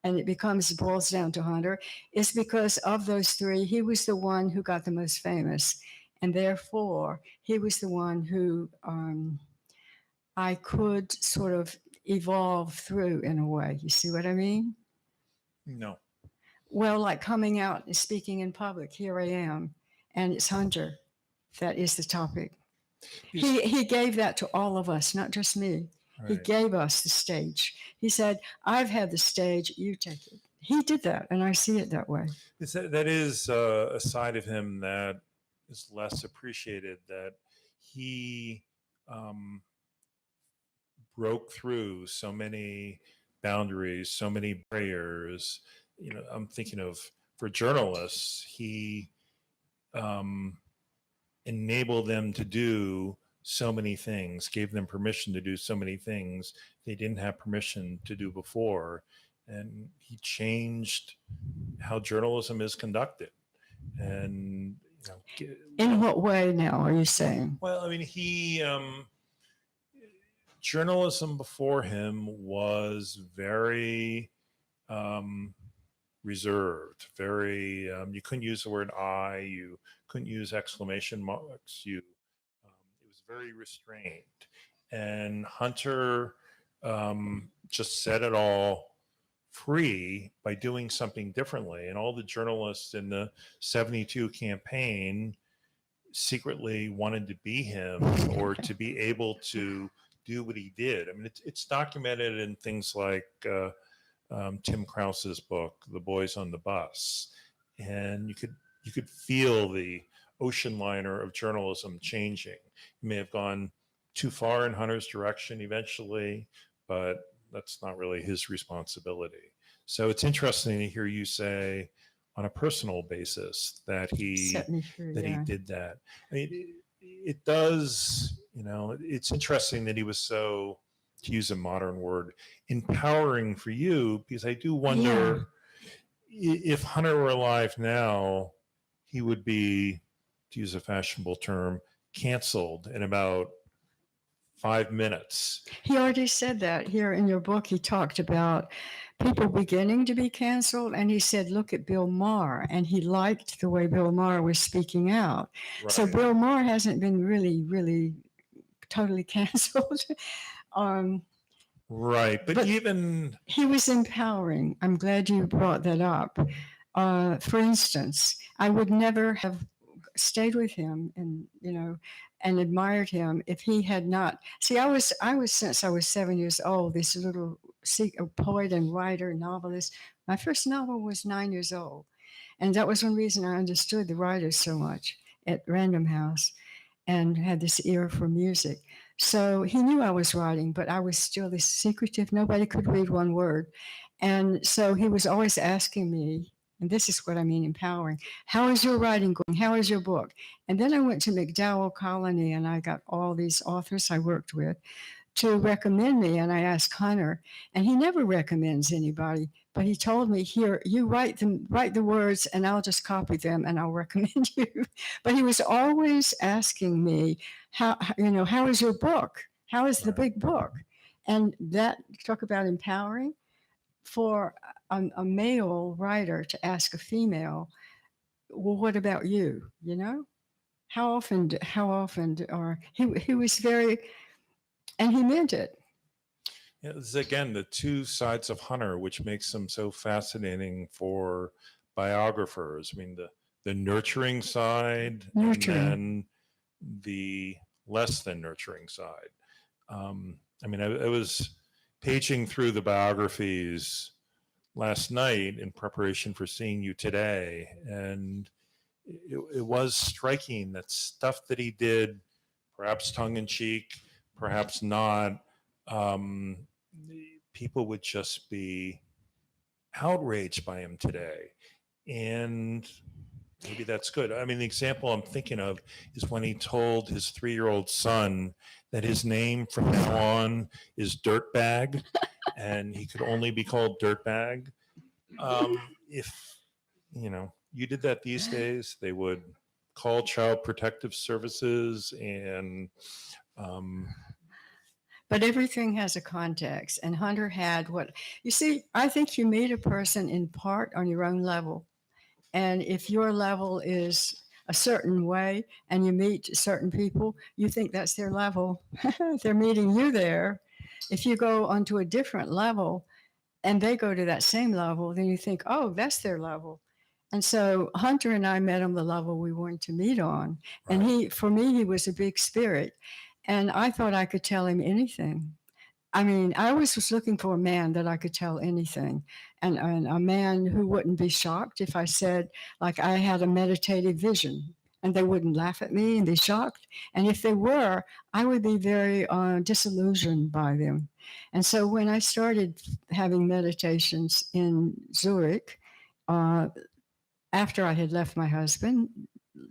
and it boils down to Hunter, is because of those three, he was the one who got the most famous. And therefore, he was the one who I could sort of evolve through in a way. You see what I mean? No. Well, like coming out and speaking in public, here I am, and it's Hunter that is the topic. He gave that to all of us, not just me. He Right. gave us the stage. He said, I've had the stage, you take it. He did that, and I see it that way. That is a side of him that is less appreciated, that he broke through so many boundaries, so many barriers. You know, I'm thinking of, for journalists, he enabled them to do so many things, gave them permission to do so many things they didn't have permission to do before. And he changed how journalism is conducted. And, you know, In what way now are you saying? well, I mean, journalism before him was very reserved, very, you couldn't use the word I, you couldn't use exclamation marks, it was very restrained. And Hunter just set it all free by doing something differently. And all the journalists in the 72 campaign secretly wanted to be him or to be able to do what he did. I mean, it's documented in things like Tim Krause's book, The Boys on the Bus. And you could feel the ocean liner of journalism changing. It may have gone too far in Hunter's direction eventually, but that's not really his responsibility. So it's interesting to hear you say on a personal basis that he Set me free, he did that. I mean, it does, you know, it's interesting that he was so, to use a modern word, empowering for you, because I do wonder if Hunter were alive now, he would be, to use a fashionable term, canceled in about 5 minutes. He already said that here in your book. He talked about people beginning to be canceled, and he said, look at Bill Maher, and he liked the way Bill Maher was speaking out. Right. So Bill Maher hasn't been really totally canceled. Right. But even he was empowering. I'm glad you brought that up. For instance, I would never have stayed with him and, you know, and admired him if he had not. See, I was since I was 7 years old, this little poet and writer, novelist. My first novel was 9 years old. And that was one reason I understood the writers so much at Random House and had this ear for music. So he knew I was writing, but I was still this secretive. Nobody could read one word. And so he was always asking me, and this is what I mean empowering, how is your writing going? How is your book? And then I went to McDowell Colony and I got all these authors I worked with to recommend me. And I asked Hunter, and he never recommends anybody, but he told me, here, you write the words and I'll just copy them and I'll recommend you. But he was always asking me, how is your book? How is the big book? And that, talk about empowering, for a male writer to ask a female, well, what about you? You know, how often are he was very, and he meant it. Yeah, this is again the two sides of Hunter, which makes him so fascinating for biographers. I mean, the nurturing side, and then the less than nurturing side. I mean, I was paging through the biographies last night in preparation for seeing you today, and it was striking that stuff that he did, perhaps tongue-in-cheek, perhaps not, people would just be outraged by him today. And maybe that's good. I mean, the example I'm thinking of is when he told his 3-year-old son that his name from now on is Dirtbag, and he could only be called Dirtbag. If, you know, you did that these days, they would call Child Protective Services and But everything has a context, and Hunter had what you see. I think you meet a person in part on your own level, and if your level is a certain way and you meet certain people, you think that's their level. They're meeting you there. If you go onto a different level and they go to that same level, then you think, oh, that's their level. And so Hunter and I met on the level we wanted to meet on. And Right. for me, he was a big spirit. And I thought I could tell him anything. I mean, I always was looking for a man that I could tell anything, and a man who wouldn't be shocked if I said, like, I had a meditative vision, and they wouldn't laugh at me and be shocked. And if they were, I would be very disillusioned by them. And so when I started having meditations in Zurich, uh, after I had left my husband,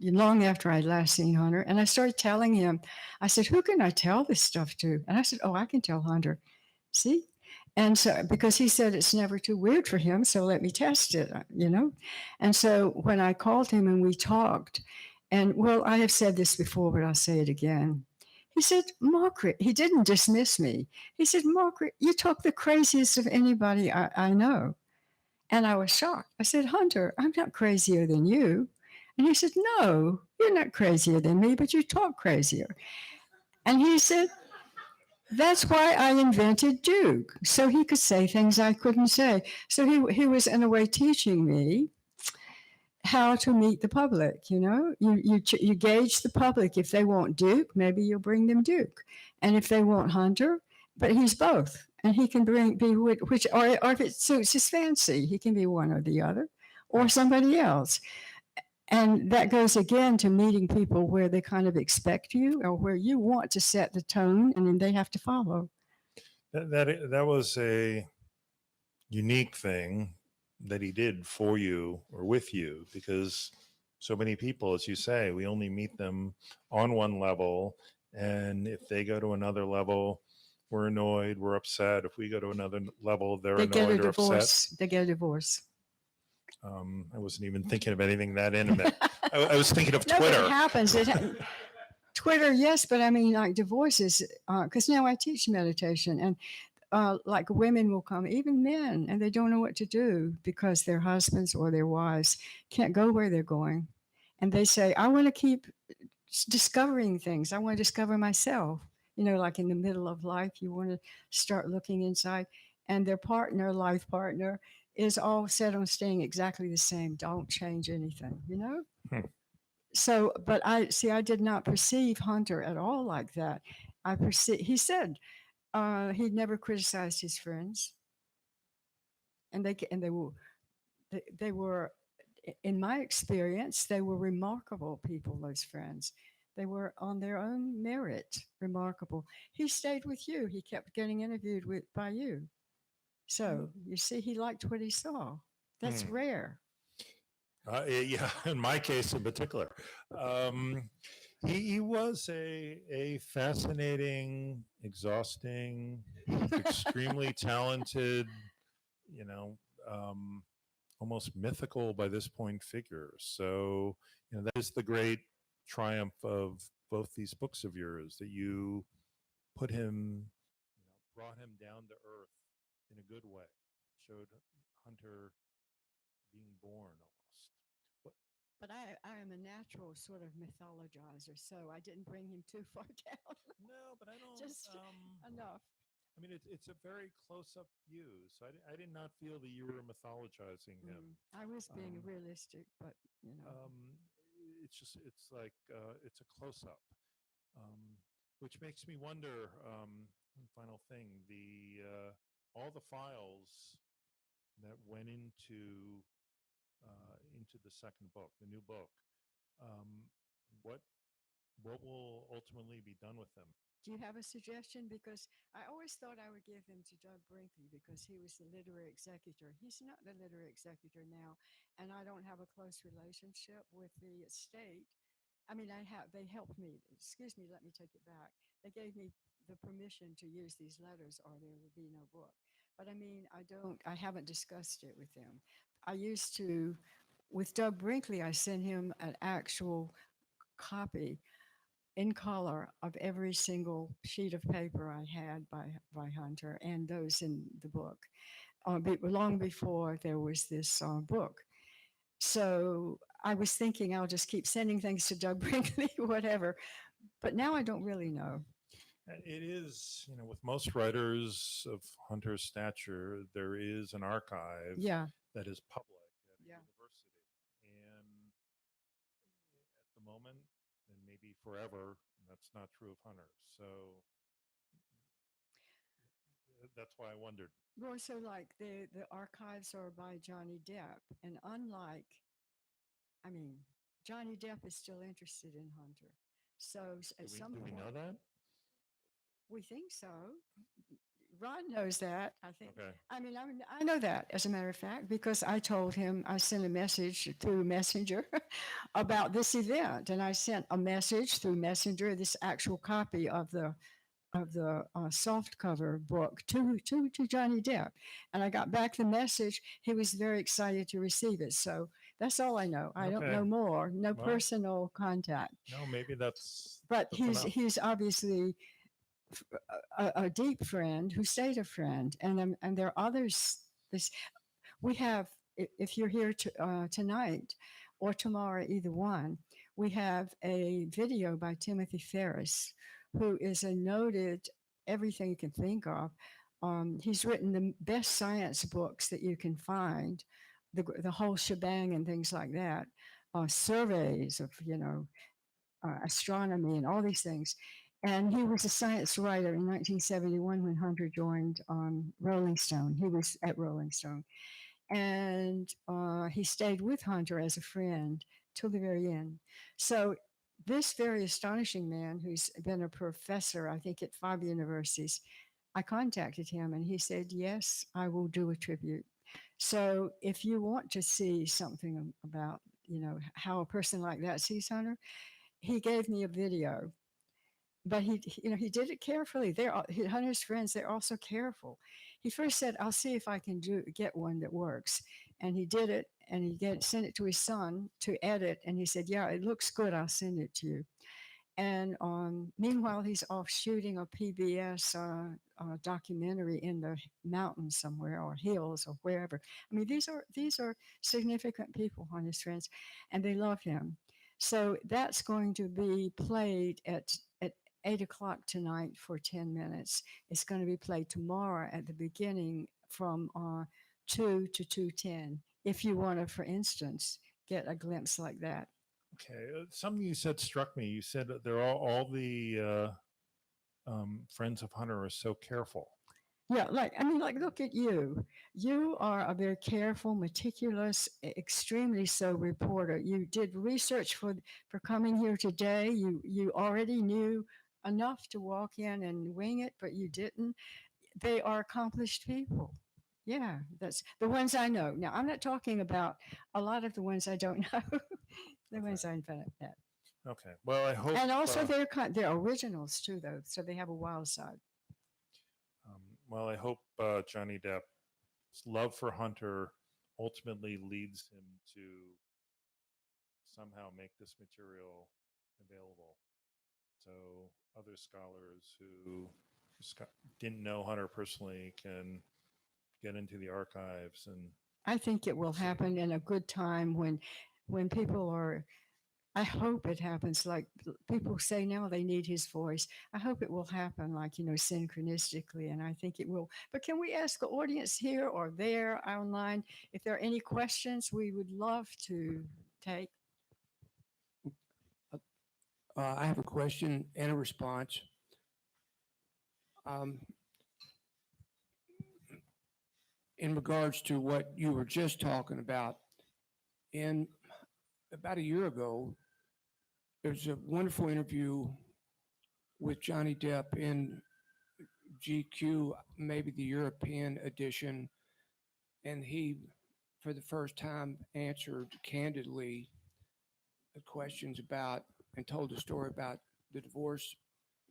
long after I'd last seen Hunter, and I started telling him, I said, who can I tell this stuff to? And I said, oh, I can tell Hunter. See? And so, because he said it's never too weird for him, so let me test it, you know? And so when I called him and we talked, and well, I have said this before, but I'll say it again. He said, Margaret, he didn't dismiss me. He said, Margaret, you talk the craziest of anybody I know. And I was shocked. I said, Hunter, I'm not crazier than you. And he said, no, you're not crazier than me, but you talk crazier. And he said, that's why I invented Duke, so he could say things I couldn't say. So he was, in a way, teaching me how to meet the public. You know, you gauge the public. If they want Duke, maybe you'll bring them Duke. And if they want Hunter, but he's both. And he can be which, or if it suits his fancy, he can be one or the other, or somebody else. And that goes again to meeting people where they kind of expect you or where you want to set the tone and then they have to follow. That was a unique thing that he did for you or with you, because so many people, as you say, we only meet them on one level, and if they go to another level, we're annoyed, we're upset. If we go to another level, they're They get a annoyed or upset. divorce. They get a divorce. I wasn't even thinking of anything that intimate. I was thinking of No, but Twitter. it happens. Twitter, yes, but I mean, like divorces, because now I teach meditation, and like women will come, even men, and they don't know what to do because their husbands or their wives can't go where they're going. And they say, I want to keep discovering things. I want to discover myself. You know, like in the middle of life, you want to start looking inside. And their partner, life partner, is all set on staying exactly the same. Don't change anything, you know? Hmm. So, but I did not perceive Hunter at all like that. He said he'd never criticized his friends. And they were, in my experience, they were remarkable people, those friends. They were on their own merit remarkable. He stayed with you. He kept getting interviewed by you. So you see, he liked what he saw. That's rare. Yeah, in my case in particular. He was a fascinating, exhausting, extremely talented, you know, almost mythical by this point figure. So, that is the great triumph of both these books of yours, that you put him, brought him down to earth in a good way, showed Hunter being born almost. What, But I am a natural sort of mythologizer, so I didn't bring him too far down. no, but I don't. Just enough. I mean, it's a very close-up view, so I did not feel that you were mythologizing him. I was being realistic, but you know. It's like it's a close-up, which makes me wonder. One final thing: all the files that went into the second book, the new book. What will ultimately be done with them? Do you have a suggestion? Because I always thought I would give them to Doug Brinkley because he was the literary executor. He's not the literary executor now, and I don't have a close relationship with the estate. I mean, they helped me. Excuse me, let me take it back. They gave me the permission to use these letters or there would be no book. But I mean, I haven't discussed it with them. I used to, with Doug Brinkley, I sent him an actual copy in color of every single sheet of paper I had by Hunter and those in the book, long before there was this book. So I was thinking I'll just keep sending things to Doug Brinkley, whatever. But now I don't really know. It is, with most writers of Hunter's stature, there is an archive Yeah. that is public at a Yeah. university. And at the moment, and maybe forever, that's not true of Hunter. So that's why I wondered. Well, so like the archives are by Johnny Depp. And Johnny Depp is still interested in Hunter. So at some Do we point, know that? we think so. Ron knows that, I think. Okay. I know that, as a matter of fact, because I told him, I sent a message through Messenger about this event. And I sent a message through Messenger, this actual copy of the soft cover book to Johnny Depp. And I got back the message. He was very excited to receive it. So that's all I know. I don't Okay. know more. No Well, personal contact. No, maybe that's. But that's enough. he's obviously a deep friend who stayed a friend, and there are others. We have, if you're here tonight or tomorrow, either one, we have a video by Timothy Ferris, who is a noted everything you can think of. He's written the best science books that you can find, the whole shebang and things like that, surveys of astronomy and all these things. And he was a science writer in 1971 when Hunter joined Rolling Stone. He was at Rolling Stone. And he stayed with Hunter as a friend till the very end. So this very astonishing man who's been a professor, I think, at 5 universities, I contacted him and he said, yes, I will do a tribute. So if you want to see something about, how a person like that sees Hunter, he gave me a video. But he did it carefully. Hunter's friends, they're also careful. He first said, I'll see if I can get one that works. And he did it, and he sent it to his son to edit. And he said, yeah, it looks good. I'll send it to you. And meanwhile, he's off shooting a PBS documentary in the mountains somewhere, or hills, or wherever. I mean, these are significant people, Hunter's friends, and they love him. So that's going to be played at 8 o'clock tonight for 10 minutes. It's going to be played tomorrow at the beginning from 2 to 2:10. If you want to, for instance, get a glimpse like that. Okay. Something you said struck me. You said that they're all the friends of Hunter are so careful. Yeah, look at you. You are a very careful, meticulous, extremely so reporter. You did research for coming here today. You already knew enough to walk in and wing it, but you didn't. They are accomplished people. Yeah, that's the ones I know. Now, I'm not talking about a lot of the ones I don't know. The ones I invented that. Okay. Well, I hope. And also they're originals too, though, so they have a wild side. Well, I hope Johnny Depp's love for Hunter ultimately leads him to somehow make this material available, so other scholars who didn't know Hunter personally can get into the archives. And I think it will happen in a good time when people are. I hope it happens like people say now they need his voice. I hope it will happen like, synchronistically, and I think it will. But can we ask the audience here or there online if there are any questions we would love to take? I have a question and a response. In regards to what you were just talking about, about a year ago, there was a wonderful interview with Johnny Depp in GQ, maybe the European edition, and he, for the first time, answered candidly the questions about and told a story about the divorce,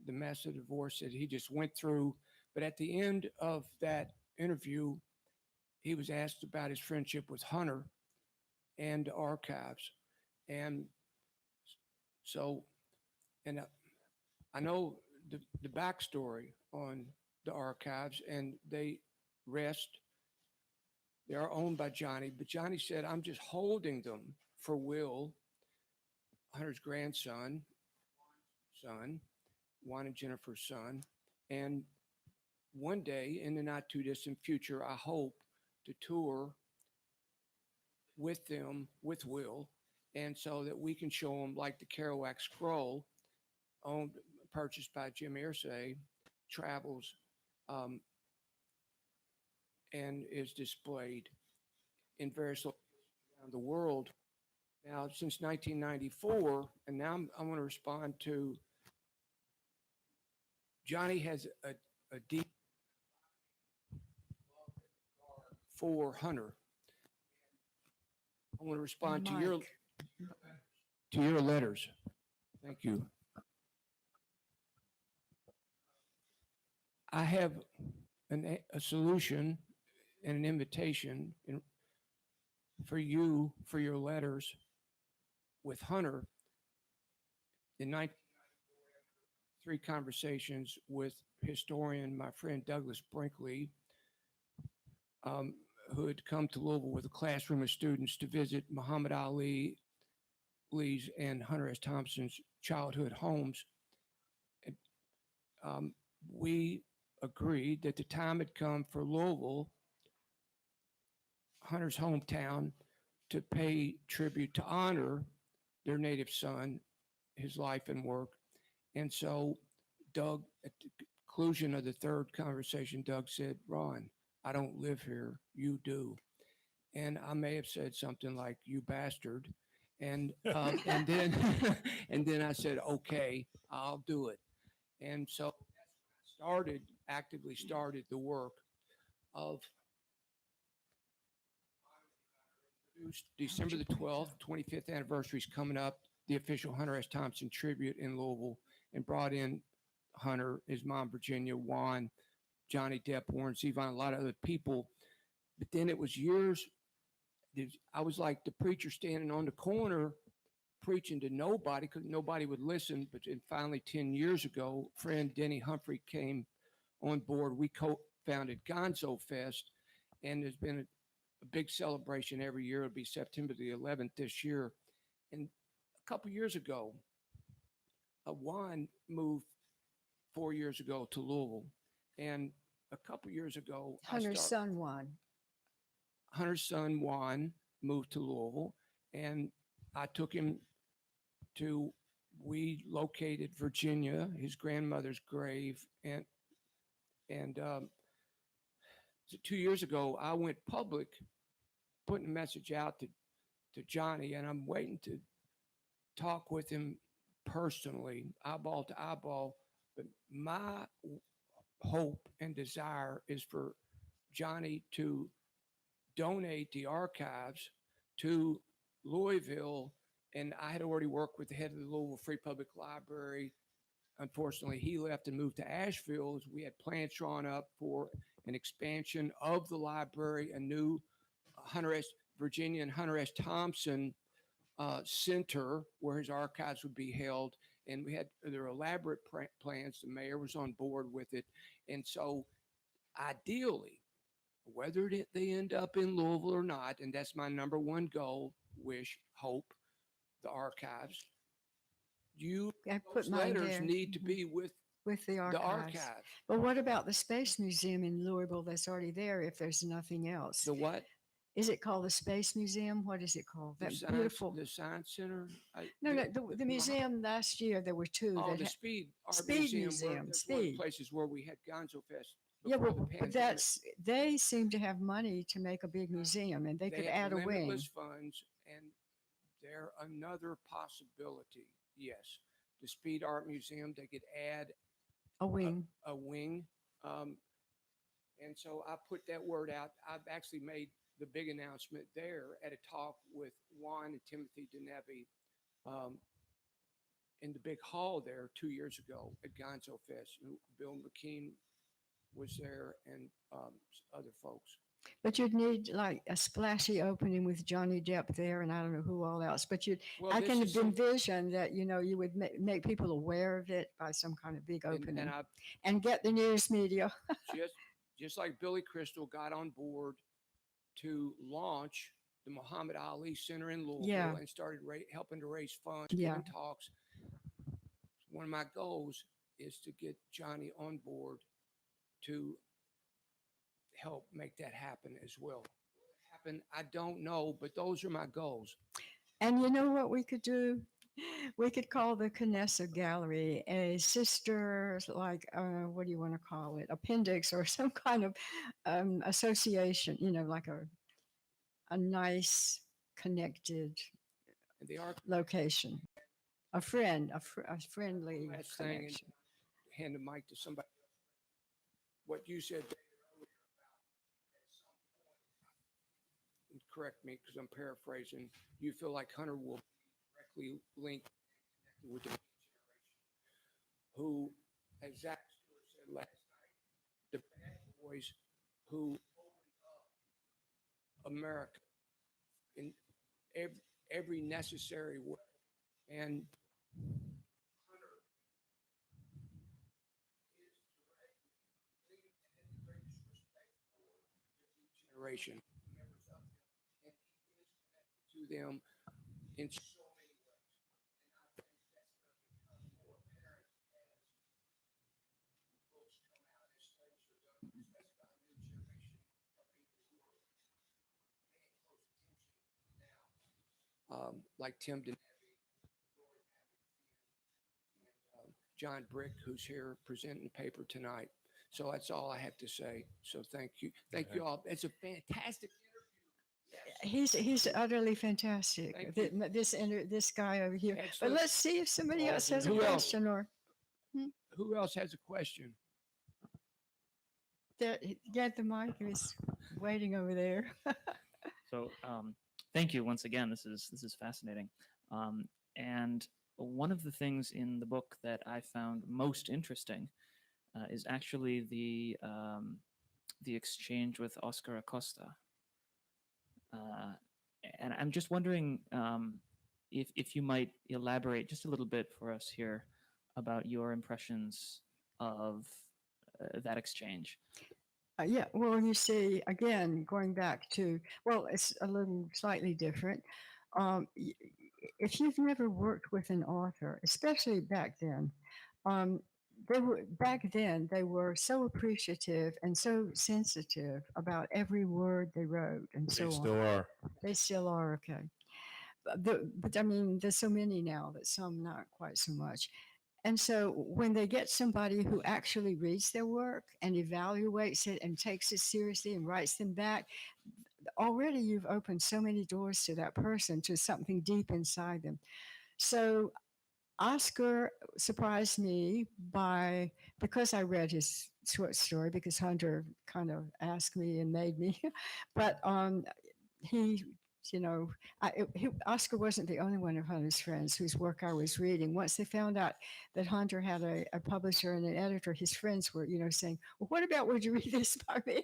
the massive divorce that he just went through. But at the end of that interview, he was asked about his friendship with Hunter and the archives. And so, and I know the backstory on the archives, and they are owned by Johnny, but Johnny said, I'm just holding them for Will, Hunter's grandson, Juan and Jennifer's son. And one day in the not too distant future, I hope to tour with them, with Will, and so that we can show them like the Kerouac scroll purchased by Jim Irsay, travels and is displayed in various locations around the world now since 1994. And now I want to respond to Johnny has a deep love for Hunter. I want to respond to your letters. Thank you. I have a solution and an invitation for you for your letters with Hunter. In 1993 conversations with historian, my friend Douglas Brinkley, who had come to Louisville with a classroom of students to visit Muhammad Ali's and Hunter S. Thompson's childhood homes. And, we agreed that the time had come for Louisville, Hunter's hometown, to pay tribute to honor their native son, his life and work. And so Doug, at the conclusion of the third conversation, Doug said, Ron, I don't live here, you do. And I may have said something like, you bastard. And then and then I said, okay, I'll do it. And so that's when I actively started the work of December the 12th, 25th anniversary is coming up, the official Hunter S. Thompson tribute in Louisville, and brought in Hunter, his mom, Virginia, Juan, Johnny Depp, Warren Zevon, a lot of other people. But then it was years, I was like the preacher standing on the corner preaching to nobody because nobody would listen. But then finally 10 years ago, friend Denny Humphrey came on board. We co-founded Gonzo Fest, and there's been a big celebration every year. It'll be September the 11th this year. And a couple years ago, Juan moved 4 years ago to Louisville. And a couple years ago, Hunter's son Juan. Hunter's son Juan moved to Louisville, and I took him to, we located Virginia, his grandmother's grave. And 2 years ago, I went public, putting a message out to Johnny, and I'm waiting to talk with him personally, eyeball to eyeball. But my hope and desire is for Johnny to donate the archives to Louisville. And I had already worked with the head of the Louisville Free Public Library. Unfortunately, he left and moved to Asheville as we had plans drawn up for an expansion of the library, a new Virginia and Hunter S. Thompson center where his archives would be held. And there were elaborate plans. The mayor was on board with it. And so ideally, whether they end up in Louisville or not, and that's my number one goal, wish, hope, the archives, those letters need to be with the archives. But what about the Space Museum in Louisville that's already there if there's nothing else? The what? Is it called the Space Museum? What is it called? That beautiful. The Science Center? The museum last year, there were two. Oh, the Speed Museum. Speed. Places where we had Gonzo Fest. Yeah, but they seem to have money to make a big museum, and they could add a wing. Limitless funds, and they're another possibility. Yes, the Speed Art Museum, they could add a wing. And so I put that word out. I've actually made the big announcement there at a talk with Juan and Timothy DeNeve in the big hall there 2 years ago at Gonzo Fest. Bill McKean was there, and other folks. But you'd need like a splashy opening with Johnny Depp there, and I don't know who all else. But Well, I this can is some- envision that you would make people aware of it by some kind of big opening, and I and get the news media. just like Billy Crystal got on board to launch the Muhammad Ali Center in Louisville Yeah. and started helping to raise funds, Yeah. giving talks. One of my goals is to get Johnny on board to help make that happen as well. Happen, I don't know, but those are my goals. And you know what we could do? We could call the Knesset Gallery a sister, like, what do you want to call it? Appendix or some kind of association, like a nice connected And they are location. A friend, a friendly last thing, and connection. hand the mic to somebody. What you said earlier about, and correct me because I'm paraphrasing, you feel like Hunter will be directly linked with the generation who, as Zach Stewart said last night, the bad boys who opened up America in every necessary way. And Hunter is directly linked and has the greatest respect for the new generation, members of them, and he is connected to them in so many ways. And I think that's going to become more apparent as books come out, as studies are done, especially about the new generation of people who are paying close attention now, like Tim DeNevy, John Brick, who's here presenting the paper tonight. So that's all I have to say. So thank you. Thank you all. It's a fantastic interview. He's utterly fantastic. Thank you. This guy over here. But Excellent. let's see if somebody else has a Who else? question or Who else has a question? get the mic. He's waiting over there. So thank you once again. This is fascinating. And one of the things in the book that I found most interesting is actually the exchange with Oscar Acosta. And I'm just wondering if you might elaborate just a little bit for us here about your impressions of that exchange. Yeah, well, you see, again, going back to, well, it's a little slightly different. If you've never worked with an author, especially back then, they were so appreciative and so sensitive about every word they wrote and so They on. still are. They still are, okay. But I mean, there's so many now that some not quite so much. And so when they get somebody who actually reads their work and evaluates it and takes it seriously and writes them back, already you've opened so many doors to that person, to something deep inside them. So Oscar surprised me because I read his short story, because Hunter kind of asked me and made me, but Oscar wasn't the only one of Hunter's friends whose work I was reading. Once they found out that Hunter had a publisher and an editor, his friends were, saying, well, what about, would you read this by me?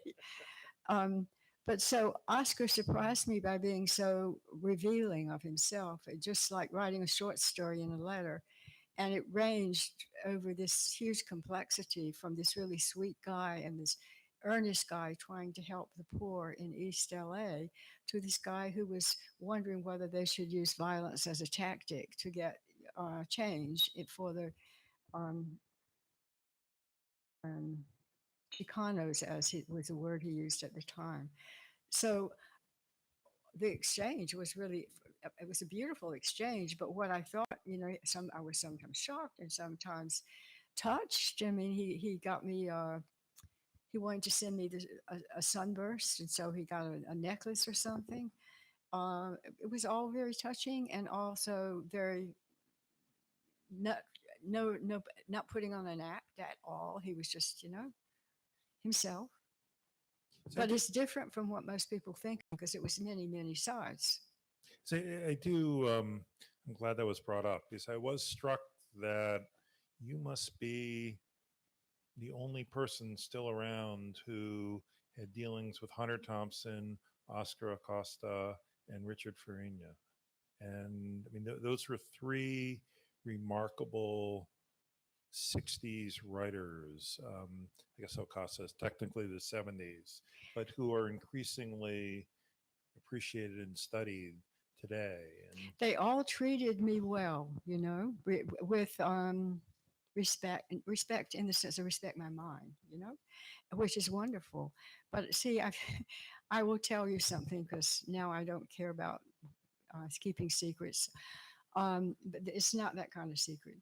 But so Oscar surprised me by being so revealing of himself, just like writing a short story in a letter. And it ranged over this huge complexity from this really sweet guy and this earnest guy trying to help the poor in East LA to this guy who was wondering whether they should use violence as a tactic to get change for the Chicanos, as it was a word he used at the time. So the exchange was really, it was a beautiful exchange. But what I thought, I was sometimes shocked and sometimes touched. I mean, he got me, he wanted to send me a sunburst. And so he got a necklace or something. It was all very touching and also very not putting on an act at all. He was just, himself. But it's different from what most people think, because it was many, many sides. So I do, I'm glad that was brought up, because I was struck that you must be the only person still around who had dealings with Hunter Thompson, Oscar Acosta, and Richard Farina. And I mean, those were three remarkable 60s writers. I guess Acosta is technically the 70s, but who are increasingly appreciated and studied today. And They all treated me well, you know, with respect in the sense of respect my mind, you know, which is wonderful. But see, I will tell you something because now I don't care about keeping secrets. But it's not that kind of secret.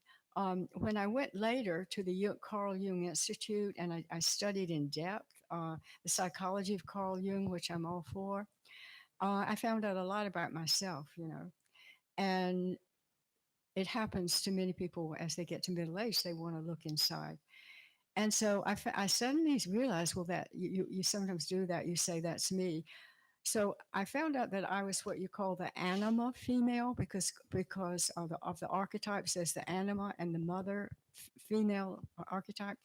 When I went later to the Carl Jung Institute and I studied in depth the psychology of Carl Jung, which I'm all for, I found out a lot about myself, you know, and it happens to many people as they get to middle age, they want to look inside. And so I suddenly realized, well, that you sometimes do that. You say, that's me. So I found out that I was what you call the anima female because of the archetypes. There's the anima and the mother female archetype.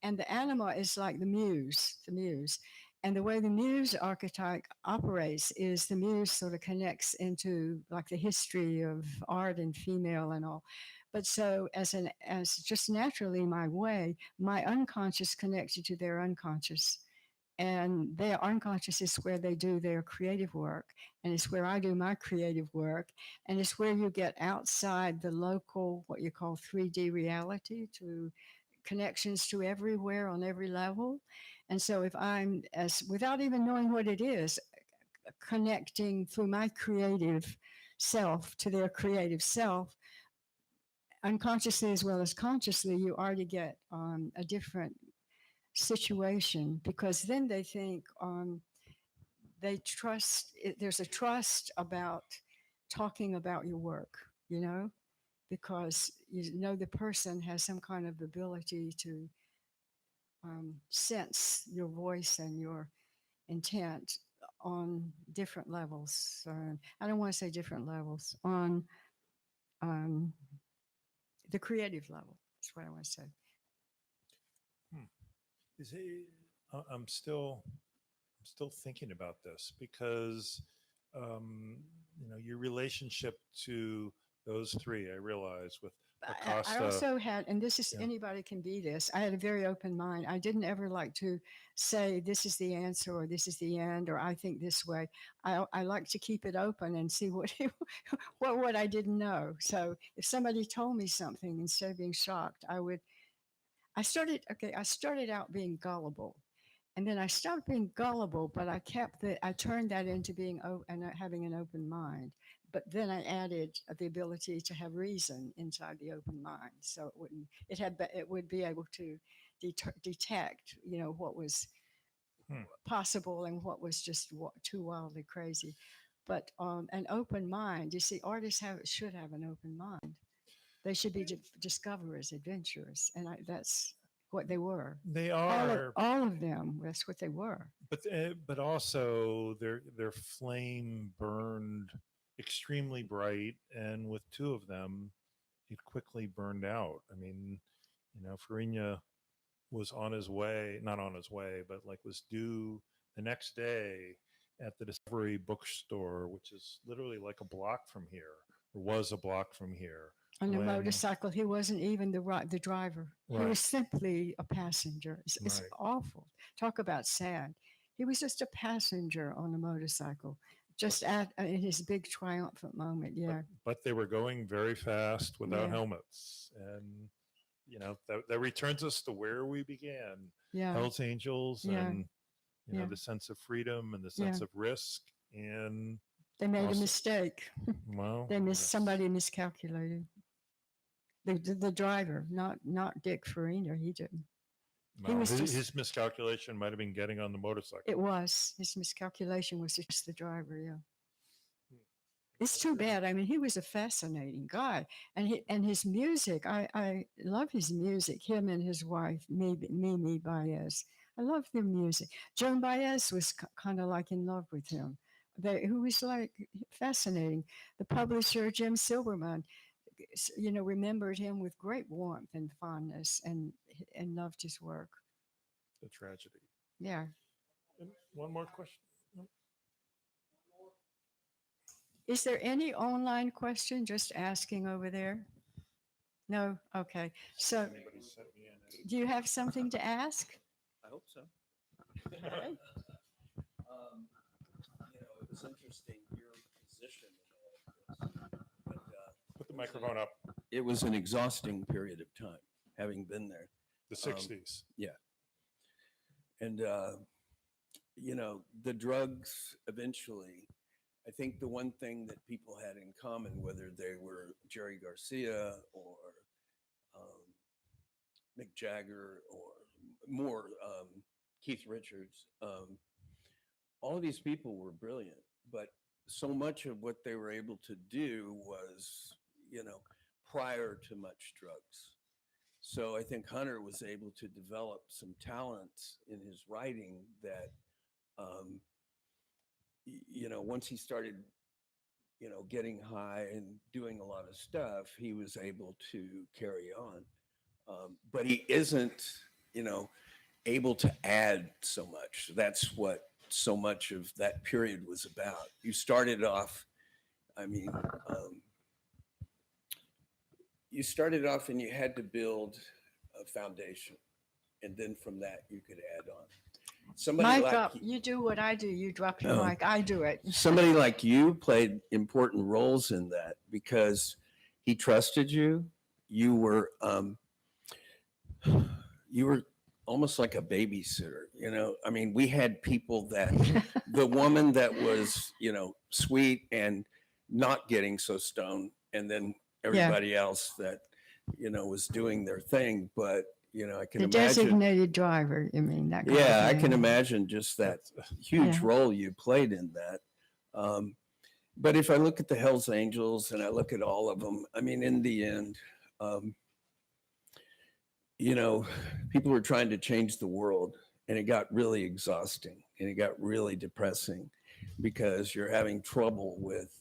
And the anima is like the muse. And the way the muse archetype operates is the muse sort of connects into like the history of art and female and all. But so as just naturally my way, my unconscious connected to their unconscious. And their unconscious is where they do their creative work. And it's where I do my creative work. And it's where you get outside the local, what you call 3D reality, to connections to everywhere on every level. And so if I'm, without even knowing what it is, connecting through my creative self to their creative self, unconsciously as well as consciously, you already get a different situation, because then they think they trust, there's a trust about talking about your work, you know, because you know the person has some kind of ability to sense your voice and your intent on different levels. I don't want to say different levels, on the creative level. That's what I want to say. is it, I'm still thinking about this because you know, your relationship to those three, I realize, with Acosta. I also had, and this is, Yeah. anybody can be this, I had a very open mind. I didn't ever like to say this is the answer or this is the end or I think this way. I like to keep it open and see what what I didn't know. So if somebody told me something, instead of being shocked, I started out being gullible. And then I stopped being gullible, but I turned that into being having an open mind. But then I added the ability to have reason inside the open mind, so it would be able to detect, you know, what was possible and what was just too wildly crazy. But an open mind, you see, artists should have an open mind. They should be discoverers, adventurers, and that's what they were. They are, all of them. That's what they were. but also their flame burned extremely bright, and with two of them, it quickly burned out. I mean, you know, Farina was on his way, not on his way, but like was due the next day at the Discovery bookstore, which is literally like a block from here, or was a block from here. On a when- motorcycle, he wasn't even the driver. He Right. was simply a passenger. It's Right. awful. Talk about sad. He was just a passenger on a motorcycle, just in his big triumphant moment. Yeah. But they were going very fast without Yeah. helmets, and you know that returns us to where we began. Yeah. Hell's Angels, Yeah. and you know, Yeah. the sense of freedom and the sense of risk, and They made a also- mistake. well, Somebody miscalculated. The driver, not Dick Farina. He didn't. well, was his, just- his miscalculation might have been getting on the motorcycle. It was his miscalculation was just the driver. Yeah. It's too bad. I mean, he was a fascinating guy, and his music. I love his music. Him and his wife, Mimi Baez. I love their music. Joan Baez was kind of like in love with him. Who was like fascinating. The publisher Jim Silverman, you know, remembered him with great warmth and fondness, and loved his work. The tragedy. Yeah. One more question. Is there any online question? Just asking over there. No? Okay. So Anybody sent me in? do you have something to ask? I hope so. Okay. It was interesting, your position in all of this. But, Put the microphone up. it was an exhausting period of time, having been there. The 60s. And, the drugs eventually, I think the one thing that people had in common, whether they were Jerry Garcia or Mick Jagger or more Keith Richards, all of these people were brilliant, but so much of what they were able to do was, prior to much drugs. So I think Hunter was able to develop some talents in his writing that, once he started, getting high and doing a lot of stuff, he was able to carry on. But he isn't, able to add so much. That's what so much of that period was about. You started off, you started off and you had to build a foundation. And then from that, you could add on. Somebody Mic like up. You do what I do. You drop your Oh. mic. I do it. somebody like you played important roles in that because he trusted you. You were almost like a babysitter. We had people that the woman that was, sweet and not getting so stoned, and then everybody else that, was doing their thing. But, I can The imagine. designated driver, you mean that kind of Yeah, I thing. can imagine just that huge Yeah. role you played in that. But if I look at the Hells Angels and I look at all of them, in the end, people were trying to change the world, and it got really exhausting and it got really depressing because you're having trouble with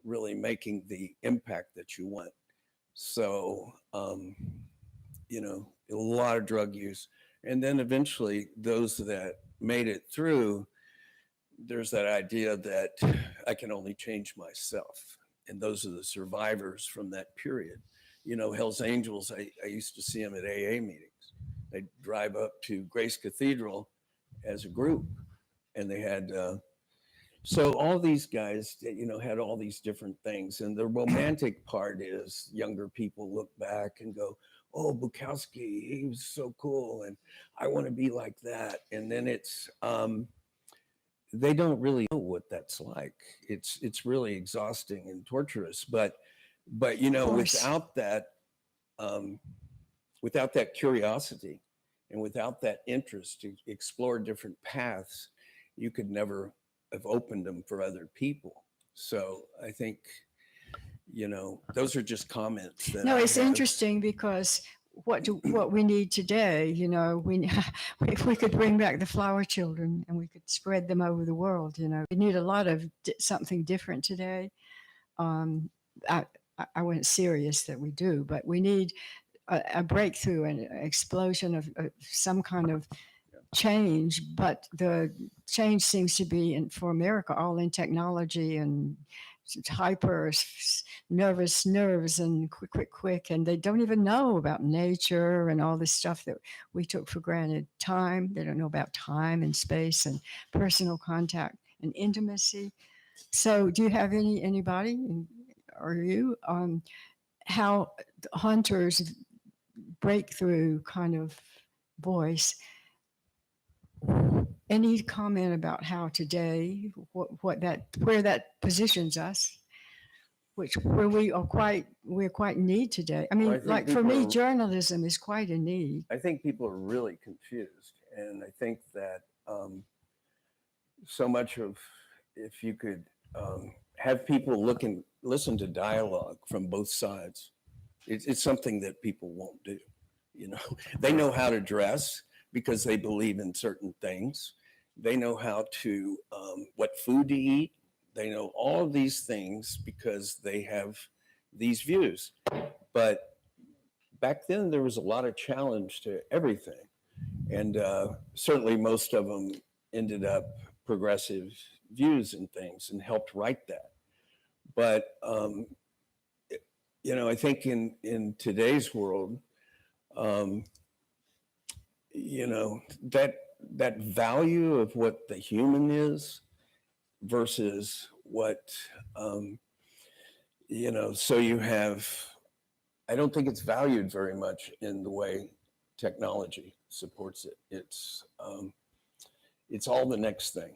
really making the impact that you want. So, a lot of drug use. And then eventually those that made it through, there's that idea that I can only change myself. And those are the survivors from that period. Hells Angels, I used to see them at AA meetings. They'd drive up to Grace Cathedral as a group. And they had, so all these guys, had all these different things. And the romantic part is younger people look back and go, oh, Bukowski, he was so cool. And I want to be like that. And then it's, they don't really know what that's like. It's really exhausting and torturous. But without that curiosity and without that interest to explore different paths, you could never have opened them for other people. So I think, those are just comments. That No, I it's have. interesting because what we need today, if we could bring back the flower children and we could spread them over the world, we need a lot of something different today. I wasn't serious that we do, but we need a breakthrough and an explosion of some kind of change. But the change seems to be for America all in technology and hyper nervous nerves and quick, and they don't even know about nature and all this stuff that we took for granted. Time, they don't know about time and space and personal contact and intimacy. So do you have anybody or you how Hunter's breakthrough kind of voice, any comment about how today, where that positions us, where we're quite in need today? I mean, Well, I think like for me, people- journalism is quite a need. I think people are really confused. And I think that so much of, if you could have people listen to dialogue from both sides, it's something that people won't do. They know how to dress because they believe in certain things. They know how to, what food to eat. They know all of these things because they have these views. But back then, there was a lot of challenge to everything. And certainly most of them ended up progressive views and things and helped write that. But, you know, I think in today's world, you know, that value of what the human is versus what, you know, so you have, I don't think it's valued very much in the way technology supports it. It's all the next thing.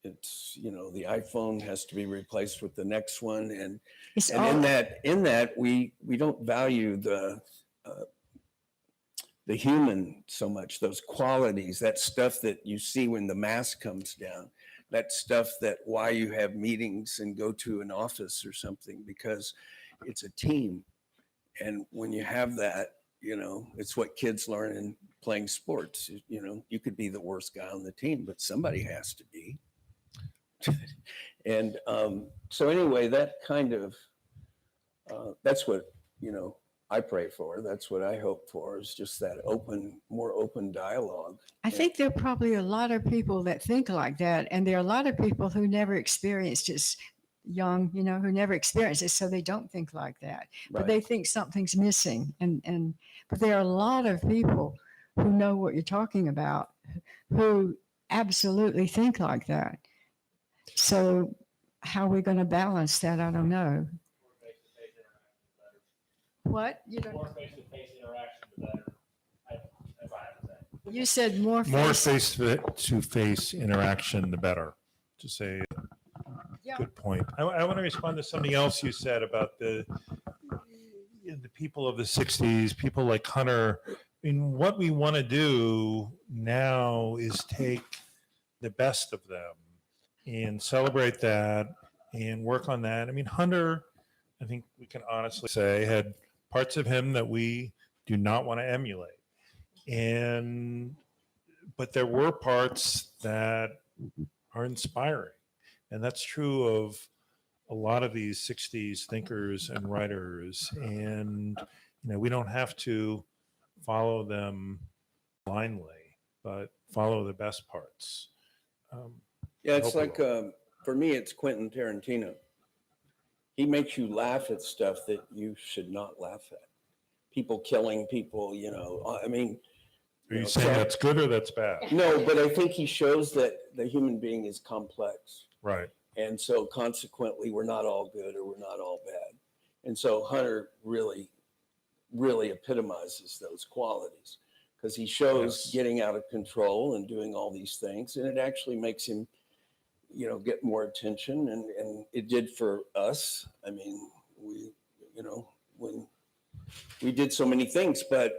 It's, you know, the iPhone has to be replaced with the next one. And in that we don't value the human so much, those qualities, that stuff that you see when the mask comes down, that stuff that why you have meetings and go to an office or something, because it's a team. And when you have that, you know, it's what kids learn in playing sports. You know, you could be the worst guy on the team, but somebody has to be. And so anyway, that kind of, that's what, you know, I pray for. That's what I hope for, is just that more open dialogue. I think there are probably a lot of people that think like that. And there are a lot of people who never experienced it, young, you know, who never experienced it. So they don't think like that, but they think something's missing. But there are a lot of people who know what you're talking about, who absolutely think like that. So how are we going to balance that? I don't know. What? You don't. More face-to-face interaction, the better. That's what I have to say. You said more face-to-face interaction, the better. To say, Yeah. good point. I want to respond to something else you said about the people of the 60s, people like Hunter. I mean, what we want to do now is take the best of them and celebrate that and work on that. I mean, Hunter, I think we can honestly say, had parts of him that we do not want to emulate. But there were parts that are inspiring. And that's true of a lot of these 60s thinkers and writers. And, you know, we don't have to follow them blindly, but follow the best parts. Yeah, it's like, for me, it's Quentin Tarantino. He makes you laugh at stuff that you should not laugh at. People killing people, you know, I mean. Are you saying that's good or that's bad? No, but I think he shows that the human being is complex. Right. And so consequently, we're not all good or we're not all bad. And so Hunter really, really epitomizes those qualities, because he shows getting out of control and doing all these things. And it actually makes him, you know, get more attention. And it did for us. I mean, we, you know, when we did so many things, but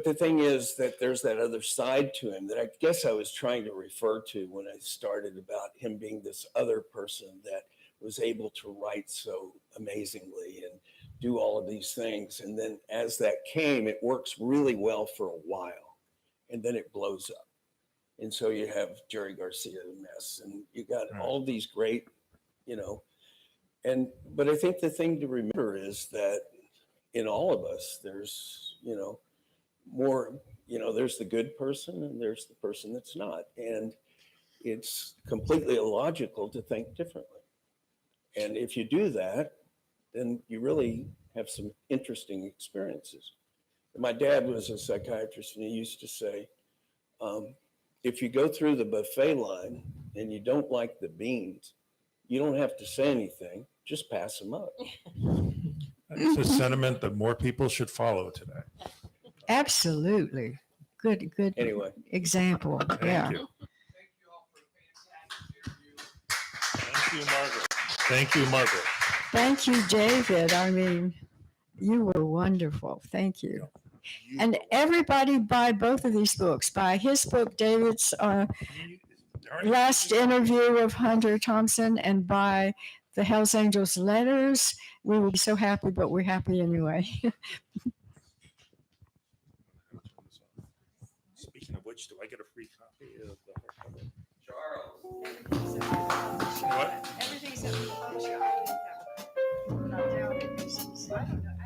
the thing is that there's that other side to him that I guess I was trying to refer to when I started, about him being this other person that was able to write so amazingly and do all of these things. And then as that came, it works really well for a while, and then it blows up. And so you have Jerry Garcia, The Mess, and you got all these great, you know, but I think the thing to remember is that in all of us, there's, you know, more, you know, there's the good person and there's the person that's not. And it's completely illogical to think differently. And if you do that, then you really have some interesting experiences. My dad was a psychiatrist, and he used to say, if you go through the buffet line and you don't like the beans, you don't have to say anything, just pass them up. It's a sentiment that more people should follow today. Absolutely. Good Anyway. example. Thank Yeah. you. Thank you, Margaret. Thank you, Margaret. Thank you, David. I mean, you were wonderful. Thank you. And everybody buy both of these books. Buy his book, David's last interview of Hunter Thompson, and buy the Hells Angels letters. We will be so happy, but we're happy anyway. Speaking of which, do I get a free copy of the hardcover? Everything's at the bookshop. I doubt it. I don't know.